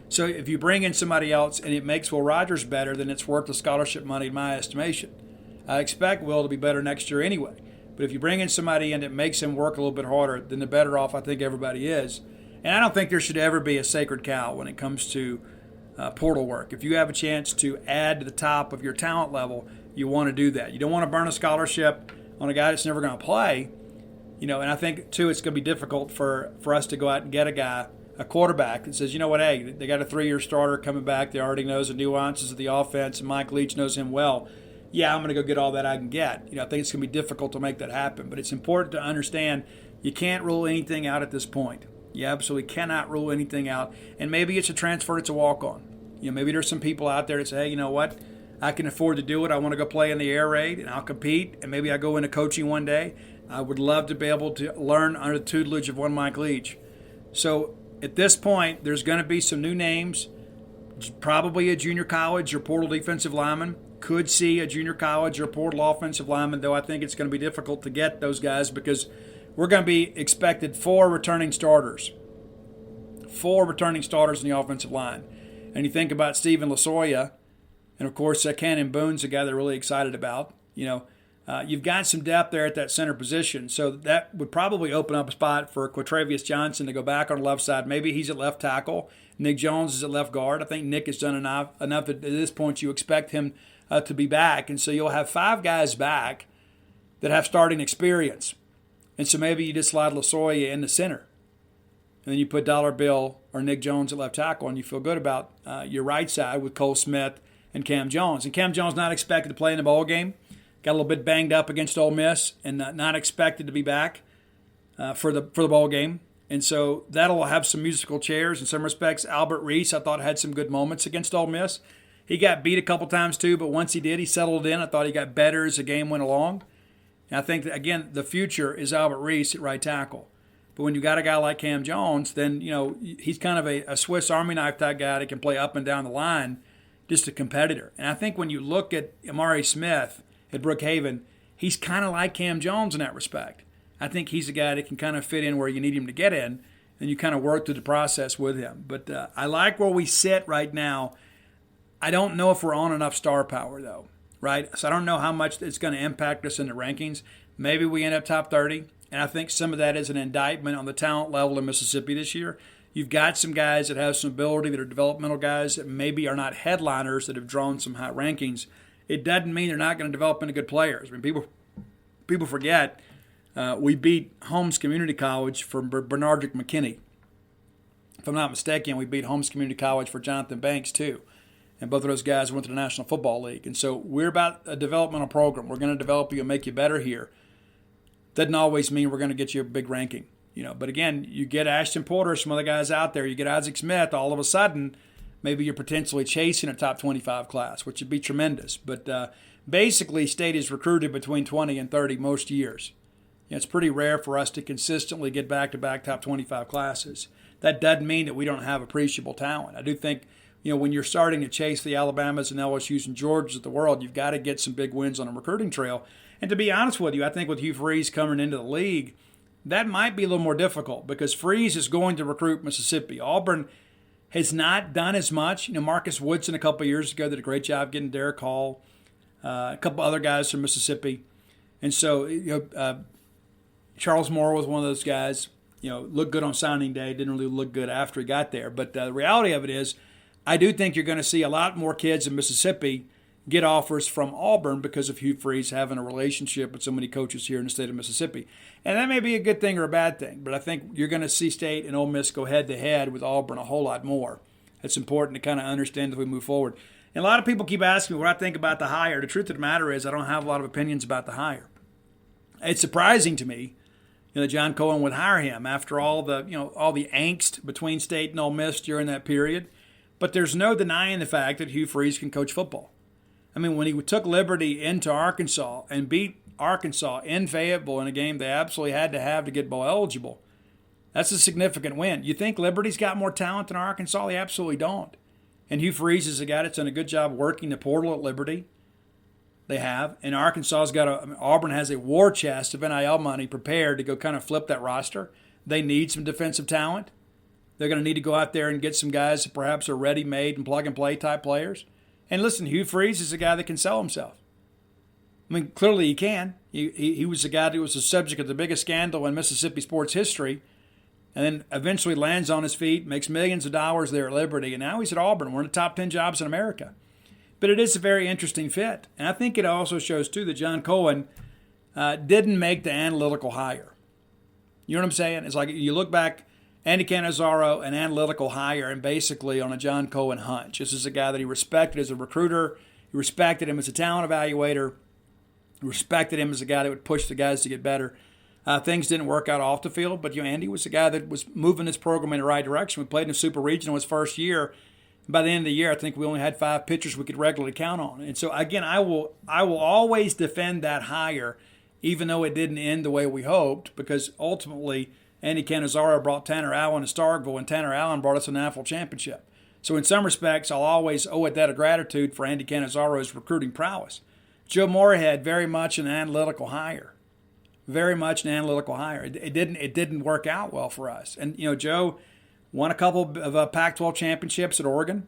So if you bring in somebody else and it makes Will Rogers better, then it's worth the scholarship money in my estimation. I expect Will to be better next year anyway. But if you bring in somebody and it makes him work a little bit harder, then the better off I think everybody is. And I don't think there should ever be a sacred cow when it comes to portal work. If you have a chance to add to the top of your talent level, you want to do that. You don't want to burn a scholarship on a guy that's never going to play. And I think, too, it's going to be difficult for us to go out and get a quarterback that says, hey, they got a 3-year starter coming back. They already knows the nuances of the offense, and Mike Leach knows him well. Yeah, I'm going to go get all that I can get. I think it's going to be difficult to make that happen. But it's important to understand you can't rule anything out at this point. You absolutely cannot rule anything out. And maybe it's a transfer, it's a walk-on. Maybe there's some people out there that say, hey, you know what? I can afford to do it. I want to go play in the air raid, and I'll compete. And maybe I go into coaching one day. I would love to be able to learn under the tutelage of one Mike Leach. So at this point, there's going to be some new names, probably a junior college or portal defensive lineman. Could see a junior college or portal offensive lineman, though I think it's going to be difficult to get those guys because we're going to be expected 4 returning starters. 4 returning starters in the offensive line. And you think about Stephen Lasoya, and of course Cannon Boone's a guy they're really excited about. You've got some depth there at that center position, so that would probably open up a spot for Quatravius Johnson to go back on the left side. Maybe he's at left tackle. Nick Jones is at left guard. I think Nick has done enough that at this point you expect him to be back. And so you'll have 5 guys back that have starting experience. And so maybe you just slide Lasoya in the center. And then you put Dollar Bill or Nick Jones at left tackle, and you feel good about your right side with Cole Smith and Cam Jones. And Cam Jones not expected to play in the bowl game. Got a little bit banged up against Ole Miss and not expected to be back for the bowl game. And so that'll have some musical chairs in some respects. Albert Reese, I thought, had some good moments against Ole Miss. He got beat a couple times too, but once he did, he settled in. I thought he got better as the game went along. And I think, that, again, the future is Albert Reese at right tackle. But when you got a guy like Cam Jones, then, he's kind of a Swiss Army knife type guy that can play up and down the line, just a competitor. And I think when you look at Amari Smith at Brookhaven, he's kind of like Cam Jones in that respect. I think he's a guy that can kind of fit in where you need him to get in, and you kind of work through the process with him. But I like where we sit right now. I don't know if we're on enough star power, though, right? So I don't know how much it's going to impact us in the rankings. Maybe we end up top 30, and I think some of that is an indictment on the talent level in Mississippi this year. You've got some guys that have some ability that are developmental guys that maybe are not headliners that have drawn some high rankings. It doesn't mean they're not going to develop into good players. I mean, people forget we beat Holmes Community College for Bernardrick McKinney. If I'm not mistaken, we beat Holmes Community College for Jonathan Banks too. And both of those guys went to the National Football League. And so we're about a developmental program. We're going to develop you and make you better here. Doesn't always mean we're going to get you a big ranking. But again, you get Ashton Porter, some other guys out there, you get Isaac Smith, all of a sudden, maybe you're potentially chasing a top 25 class, which would be tremendous. But basically, State is recruited between 20 and 30 most years. It's pretty rare for us to consistently get back-to-back top 25 classes. That doesn't mean that we don't have appreciable talent. I do think, when you're starting to chase the Alabamas and LSUs and Georgias of the world, you've got to get some big wins on a recruiting trail. And to be honest with you, I think with Hugh Freeze coming into the league, that might be a little more difficult because Freeze is going to recruit Mississippi. Auburn has not done as much. Marcus Woodson a couple of years ago did a great job getting Derek Hall, a couple other guys from Mississippi. And so, Charles Moore was one of those guys, looked good on signing day, didn't really look good after he got there. But the reality of it is, I do think you're going to see a lot more kids in Mississippi get offers from Auburn because of Hugh Freeze having a relationship with so many coaches here in the state of Mississippi. And that may be a good thing or a bad thing, but I think you're going to see State and Ole Miss go head-to-head with Auburn a whole lot more. It's important to kind of understand as we move forward. And a lot of people keep asking me what I think about the hire. The truth of the matter is I don't have a lot of opinions about the hire. It's surprising to me that John Cohen would hire him after all the angst between State and Ole Miss during that period. But there's no denying the fact that Hugh Freeze can coach football. I mean, when he took Liberty into Arkansas and beat Arkansas in Fayetteville in a game they absolutely had to have to get bowl eligible, that's a significant win. You think Liberty's got more talent than Arkansas? They absolutely don't. And Hugh Freeze is a guy that's done a good job working the portal at Liberty. They have. And Auburn has a war chest of NIL money prepared to go kind of flip that roster. They need some defensive talent. They're going to need to go out there and get some guys that perhaps are ready-made and plug-and-play type players. And listen, Hugh Freeze is a guy that can sell himself. I mean, clearly he can. He was a guy who was the subject of the biggest scandal in Mississippi sports history, and then eventually lands on his feet, makes millions of dollars there at Liberty, and now he's at Auburn, one of the top 10 jobs in America. But it is a very interesting fit. And I think it also shows, too, that John Cohen didn't make the analytical hire. You know what I'm saying? It's like you look back, Andy Cannizaro, an analytical hire, and basically on a John Cohen hunch. This is a guy that he respected as a recruiter. He respected him as a talent evaluator. He respected him as a guy that would push the guys to get better. Things didn't work out off the field, but Andy was a guy that was moving this program in the right direction. We played in a super regional his first year. By the end of the year, I think we only had 5 pitchers we could regularly count on. And so, again, I will always defend that hire, even though it didn't end the way we hoped, because ultimately Andy Cannizaro brought Tanner Allen to Starkville, and Tanner Allen brought us a national championship. So in some respects, I'll always owe a debt of gratitude for Andy Cannizaro's recruiting prowess. Joe Moorhead, very much an analytical hire. Very much an analytical hire. It didn't work out well for us. And, Joe won a couple of Pac-12 championships at Oregon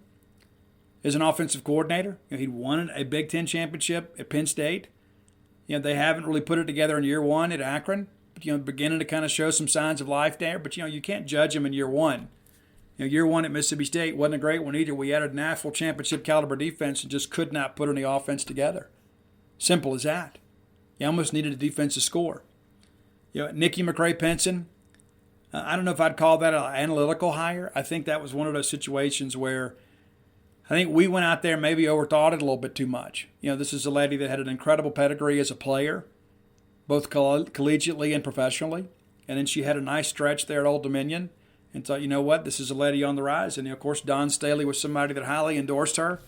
as an offensive coordinator. He'd won a Big Ten championship at Penn State. They haven't really put it together in year one at Akron, but, beginning to kind of show some signs of life there. But, you can't judge him in year one. Year one at Mississippi State wasn't a great one either. We had a national championship caliber defense and just could not put any offense together. Simple as that. You almost needed a defensive score. Nicky McRae-Penson, I don't know if I'd call that an analytical hire. I think that was one of those situations where I think we went out there and maybe overthought it a little bit too much. This is a lady that had an incredible pedigree as a player, both collegiately and professionally. And then she had a nice stretch there at Old Dominion and thought, this is a lady on the rise. And, of course, Don Staley was somebody that highly endorsed her.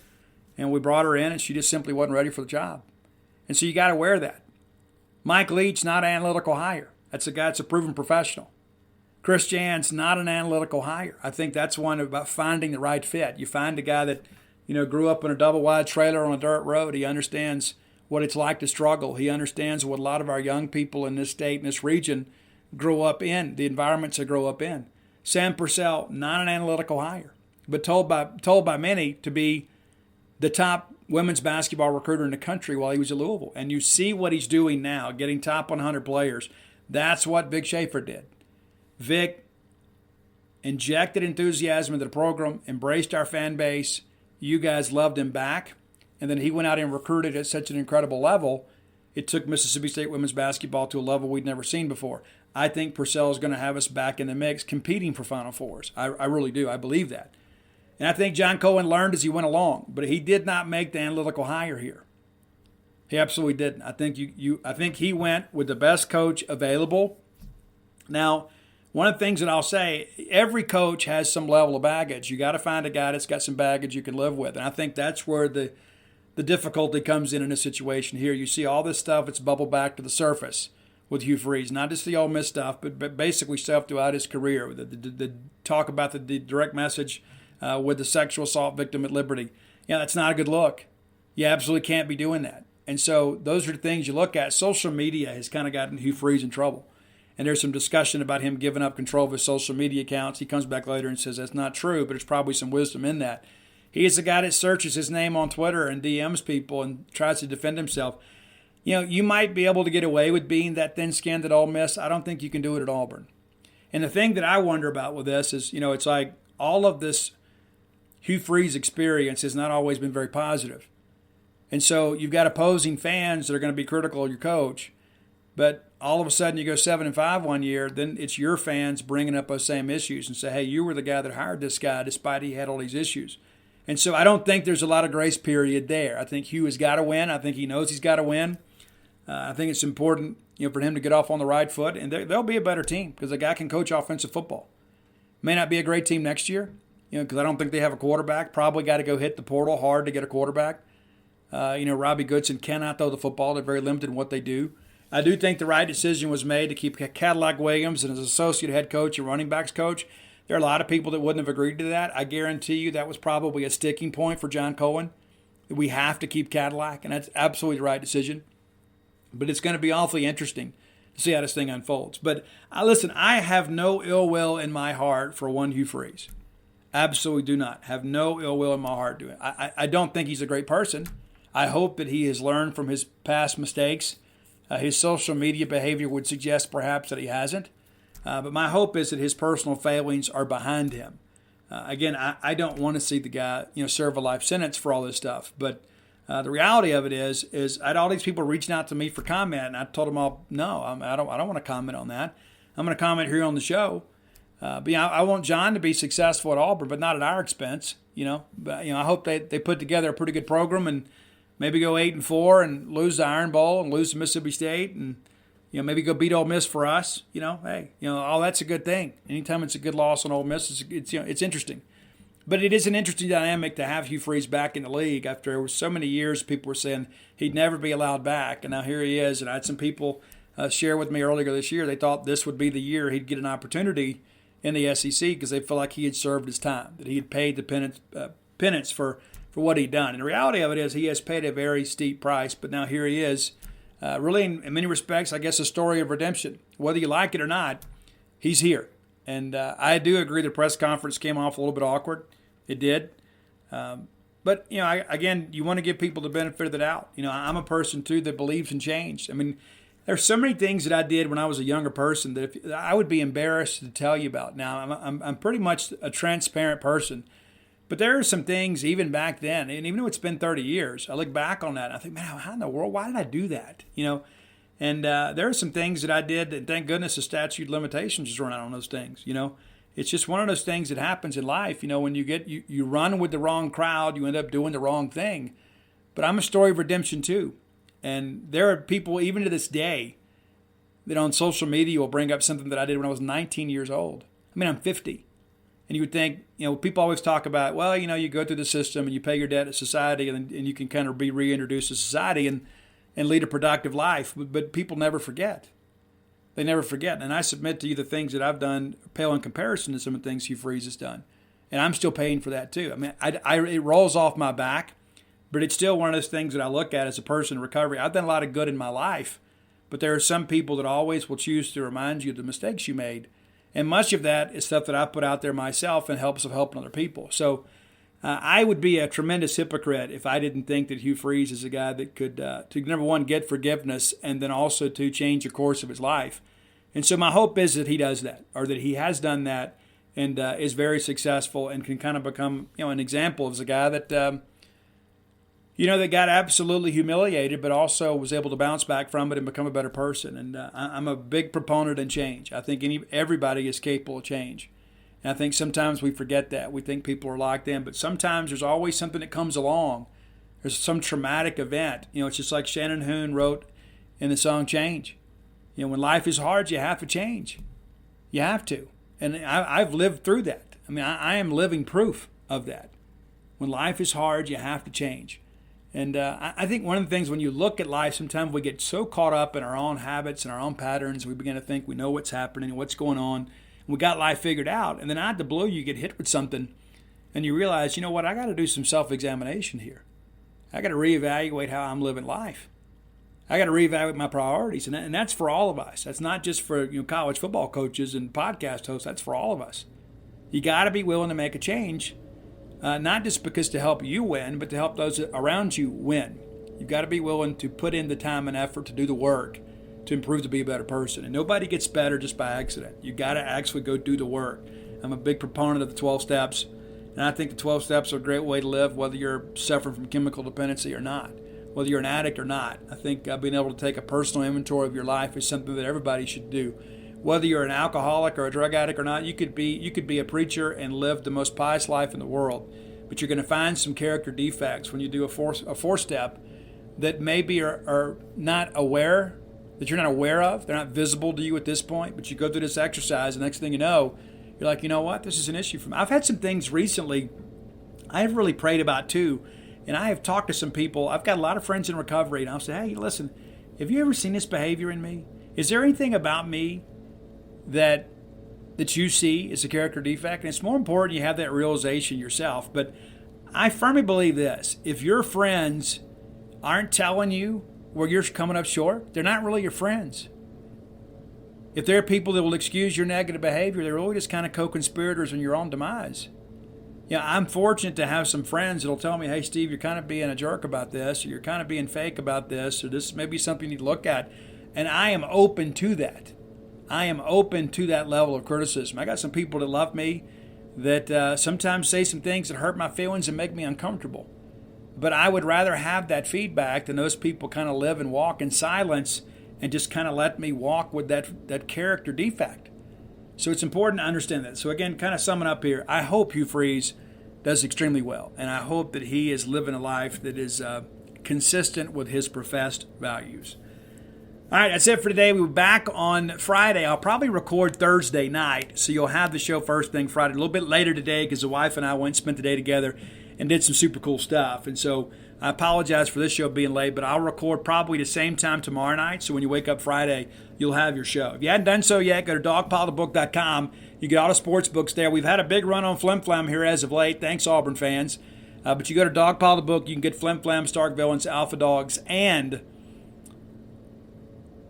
And we brought her in, and she just simply wasn't ready for the job. And so you got to wear that. Mike Leach, not an analytical hire. That's a guy that's a proven professional. Chris Jan's not an analytical hire. I think that's one about finding the right fit. You find a guy that, grew up in a double-wide trailer on a dirt road. He understands what it's like to struggle. He understands what a lot of our young people in this state, in this region, grow up in, the environments they grow up in. Sam Purcell, not an analytical hire, but told by many to be the top women's basketball recruiter in the country while he was at Louisville. And you see what he's doing now, getting top 100 players. That's what Vic Schaefer did. Vic injected enthusiasm into the program, embraced our fan base. You guys loved him back. And then he went out and recruited at such an incredible level, it took Mississippi State women's basketball to a level we'd never seen before. I think Purcell is going to have us back in the mix competing for Final Fours. I really do. I believe that. And I think John Cohen learned as he went along, but he did not make the analytical hire here. He absolutely didn't. I think he went with the best coach available. Now, one of the things that I'll say, every coach has some level of baggage. You got to find a guy that's got some baggage you can live with. And I think that's where the difficulty comes in this situation here. You see all this stuff that's bubbled back to the surface with Hugh Freeze. Not just the Ole Miss stuff, but basically stuff throughout his career. The talk about the direct message with the sexual assault victim at Liberty. Yeah, that's not a good look. You absolutely can't be doing that. And so those are the things you look at. Social media has kind of gotten Hugh Freeze in trouble. And there's some discussion about him giving up control of his social media accounts. He comes back later and says that's not true, but there's probably some wisdom in that. He is the guy that searches his name on Twitter and DMs people and tries to defend himself. You might be able to get away with being that thin-skinned at Ole Miss. I don't think you can do it at Auburn. And the thing that I wonder about with this is, it's like all of this Hugh Freeze experience has not always been very positive. And so you've got opposing fans that are going to be critical of your coach. But all of a sudden you go 7-5 one year, then it's your fans bringing up those same issues and say, hey, you were the guy that hired this guy despite he had all these issues. And so I don't think there's a lot of grace period there. I think Hugh has got to win. I think he knows he's got to win. I think it's important, for him to get off on the right foot, and they'll be a better team because the guy can coach offensive football. May not be a great team next year, because I don't think they have a quarterback. Probably got to go hit the portal hard to get a quarterback. Robbie Goodson cannot throw the football. They're very limited in what they do. I do think the right decision was made to keep Cadillac Williams and his associate head coach and running backs coach. There are a lot of people that wouldn't have agreed to that. I guarantee you that was probably a sticking point for John Cohen. We have to keep Cadillac, and that's absolutely the right decision. But it's going to be awfully interesting to see how this thing unfolds. But listen, I have no ill will in my heart for one Hugh Freeze. Absolutely do not. Have no ill will in my heart to it. I don't think he's a great person. I hope that he has learned from his past mistakes. His social media behavior would suggest perhaps that he hasn't. But my hope is that his personal failings are behind him. Again, I don't want to see the guy, serve a life sentence for all this stuff. But the reality of it is I had all these people reaching out to me for comment, and I told them all, no, I don't want to comment on that. I'm going to comment here on the show. But I want John to be successful at Auburn, but not at our expense. But I hope they put together a pretty good program and maybe go 8-4 and lose the Iron Bowl and lose to Mississippi State and maybe go beat Ole Miss for us. All that's a good thing. Anytime it's a good loss on Ole Miss, it's interesting. But it is an interesting dynamic to have Hugh Freeze back in the league after so many years. People were saying he'd never be allowed back, and now here he is. And I had some people share with me earlier this year. They thought this would be the year he'd get an opportunity in the SEC because they felt like he had served his time, that he had paid the penance for what he'd done. And the reality of it is he has paid a very steep price, but now here he is. Really, in many respects, I guess a story of redemption. Whether you like it or not, he's here. And I do agree the press conference came off a little bit awkward. It did. But, again, you want to give people the benefit of the doubt. I'm a person, too, that believes in change. I mean, there's so many things that I did when I was a younger person that I would be embarrassed to tell you about. Now, I'm pretty much a transparent person. But there are some things even back then, and even though it's been 30 years, I look back on that and I think, man, how in the world, why did I do that? And there are some things that I did that, thank goodness, the statute of limitations is run out on those things. It's just one of those things that happens in life. When you run with the wrong crowd, you end up doing the wrong thing. But I'm a story of redemption too. And there are people, even to this day, that on social media will bring up something that I did when I was 19 years old. I'm 50. And you would think, people always talk about, well, you go through the system and you pay your debt to society and you can kind of be reintroduced to society and lead a productive life. But people never forget. They never forget. And I submit to you the things that I've done pale in comparison to some of the things Hugh Freeze has done. And I'm still paying for that too. It rolls off my back, but it's still one of those things that I look at as a person in recovery. I've done a lot of good in my life, but there are some people that always will choose to remind you of the mistakes you made. And much of that is stuff that I put out there myself in hopes of helping other people. So I would be a tremendous hypocrite if I didn't think that Hugh Freeze is a guy that could, to number one, get forgiveness and then also to change the course of his life. And so my hope is that he does that, or that he has done that and is very successful and can kind of become an example as a guy that, that got absolutely humiliated but also was able to bounce back from it and become a better person. And I'm a big proponent in change. I think everybody is capable of change. And I think sometimes we forget that. We think people are locked in, but sometimes there's always something that comes along. There's some traumatic event. It's just like Shannon Hoon wrote in the song Change. When life is hard, you have to change. You have to. And I've lived through that. I am living proof of that. When life is hard, you have to change. And I think one of the things when you look at life, sometimes we get so caught up in our own habits and our own patterns, we begin to think we know what's happening and what's going on. We got life figured out. And then out of the blue, you get hit with something and you realize, I got to do some self-examination here. I got to reevaluate how I'm living life. I got to reevaluate my priorities. And that's for all of us. That's not just for college football coaches and podcast hosts. That's for all of us. You got to be willing to make a change. Not just because to help you win, but to help those around you win. You've got to be willing to put in the time and effort to do the work to improve to be a better person. And nobody gets better just by accident. You've got to actually go do the work. I'm a big proponent of the 12 steps, and I think the 12 steps are a great way to live whether you're suffering from chemical dependency or not, whether you're an addict or not. I think being able to take a personal inventory of your life is something that everybody should do. Whether you're an alcoholic or a drug addict or not, you could be a preacher and live the most pious life in the world. but you're going to find some character defects when you do a four-step that maybe are not aware, that you're not aware of. They're not visible to you at this point, but you go through this exercise, and the next thing you know, you're like, you know what, this is an issue for me. I've had some things recently I have really prayed about too, and I have talked to some people. I've got a lot of friends in recovery, and I'll say, hey, listen, have you ever seen this behavior in me? Is there anything about me that you see as a character defect? And it's more important you have that realization yourself. But I firmly believe this. If your friends aren't telling you where you're coming up short, they're not really your friends. If there are people that will excuse your negative behavior, they're really just kind of co-conspirators in your own demise. I'm fortunate to have some friends that'll tell me, hey, Steve, you're kind of being a jerk about this, or you're kind of being fake about this, or this may be something you need to look at. And I am open to that. I am open to that level of criticism. I got some people that love me that sometimes say some things that hurt my feelings and make me uncomfortable. But I would rather have that feedback than those people kind of live and walk in silence and just kind of let me walk with that character defect. So it's important to understand that. So again, kind of summing up here, I hope Hugh Freeze does extremely well. And I hope that he is living a life that is consistent with his professed values. All right, that's it for today. We'll be back on Friday. I'll probably record Thursday night, so you'll have the show first thing Friday. A little bit later today because the wife and I went and spent the day together and did some super cool stuff. And so I apologize for this show being late, but I'll record probably the same time tomorrow night. So when you wake up Friday, you'll have your show. If you hadn't done so yet, go to dogpilethebook.com. You get all the sports books there. We've had a big run on Flim Flam here as of late. Thanks, Auburn fans. But you go to Dogpile the Book, you can get Flim Flam, Starkfille, Alpha Dogs, and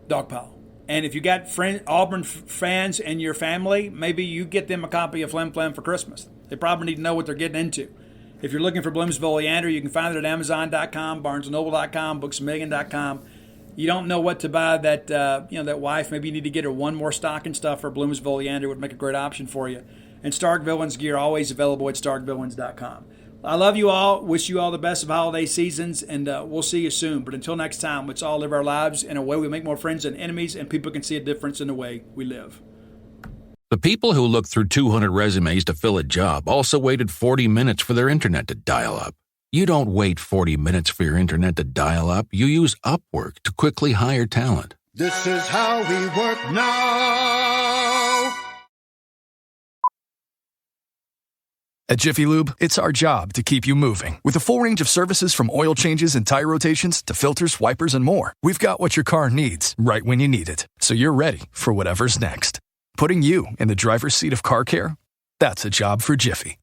Dogpile. And if you got Auburn fans in your family, maybe you get them a copy of Flim Flam for Christmas. They probably need to know what they're getting into. If you're looking for Bloomsville Leander, you can find it at Amazon.com, BarnesandNoble.com, BooksAMillion.com. You don't know what to buy that wife. Maybe you need to get her one more stocking stuffer. Bloomsville Leander would make a great option for you. And Stark Villains gear always available at StarkVillains.com. I love you all. Wish you all the best of holiday seasons, and we'll see you soon. But until next time, let's all live our lives in a way we make more friends than enemies, and people can see a difference in the way we live. The people who looked through 200 resumes to fill a job also waited 40 minutes for their internet to dial up. You don't wait 40 minutes for your internet to dial up. You use Upwork to quickly hire talent. This is how we work now. At Jiffy Lube, it's our job to keep you moving. With a full range of services from oil changes and tire rotations to filters, wipers, and more, we've got what your car needs right when you need it. So you're ready for whatever's next. Putting you in the driver's seat of car care? That's a job for Jiffy.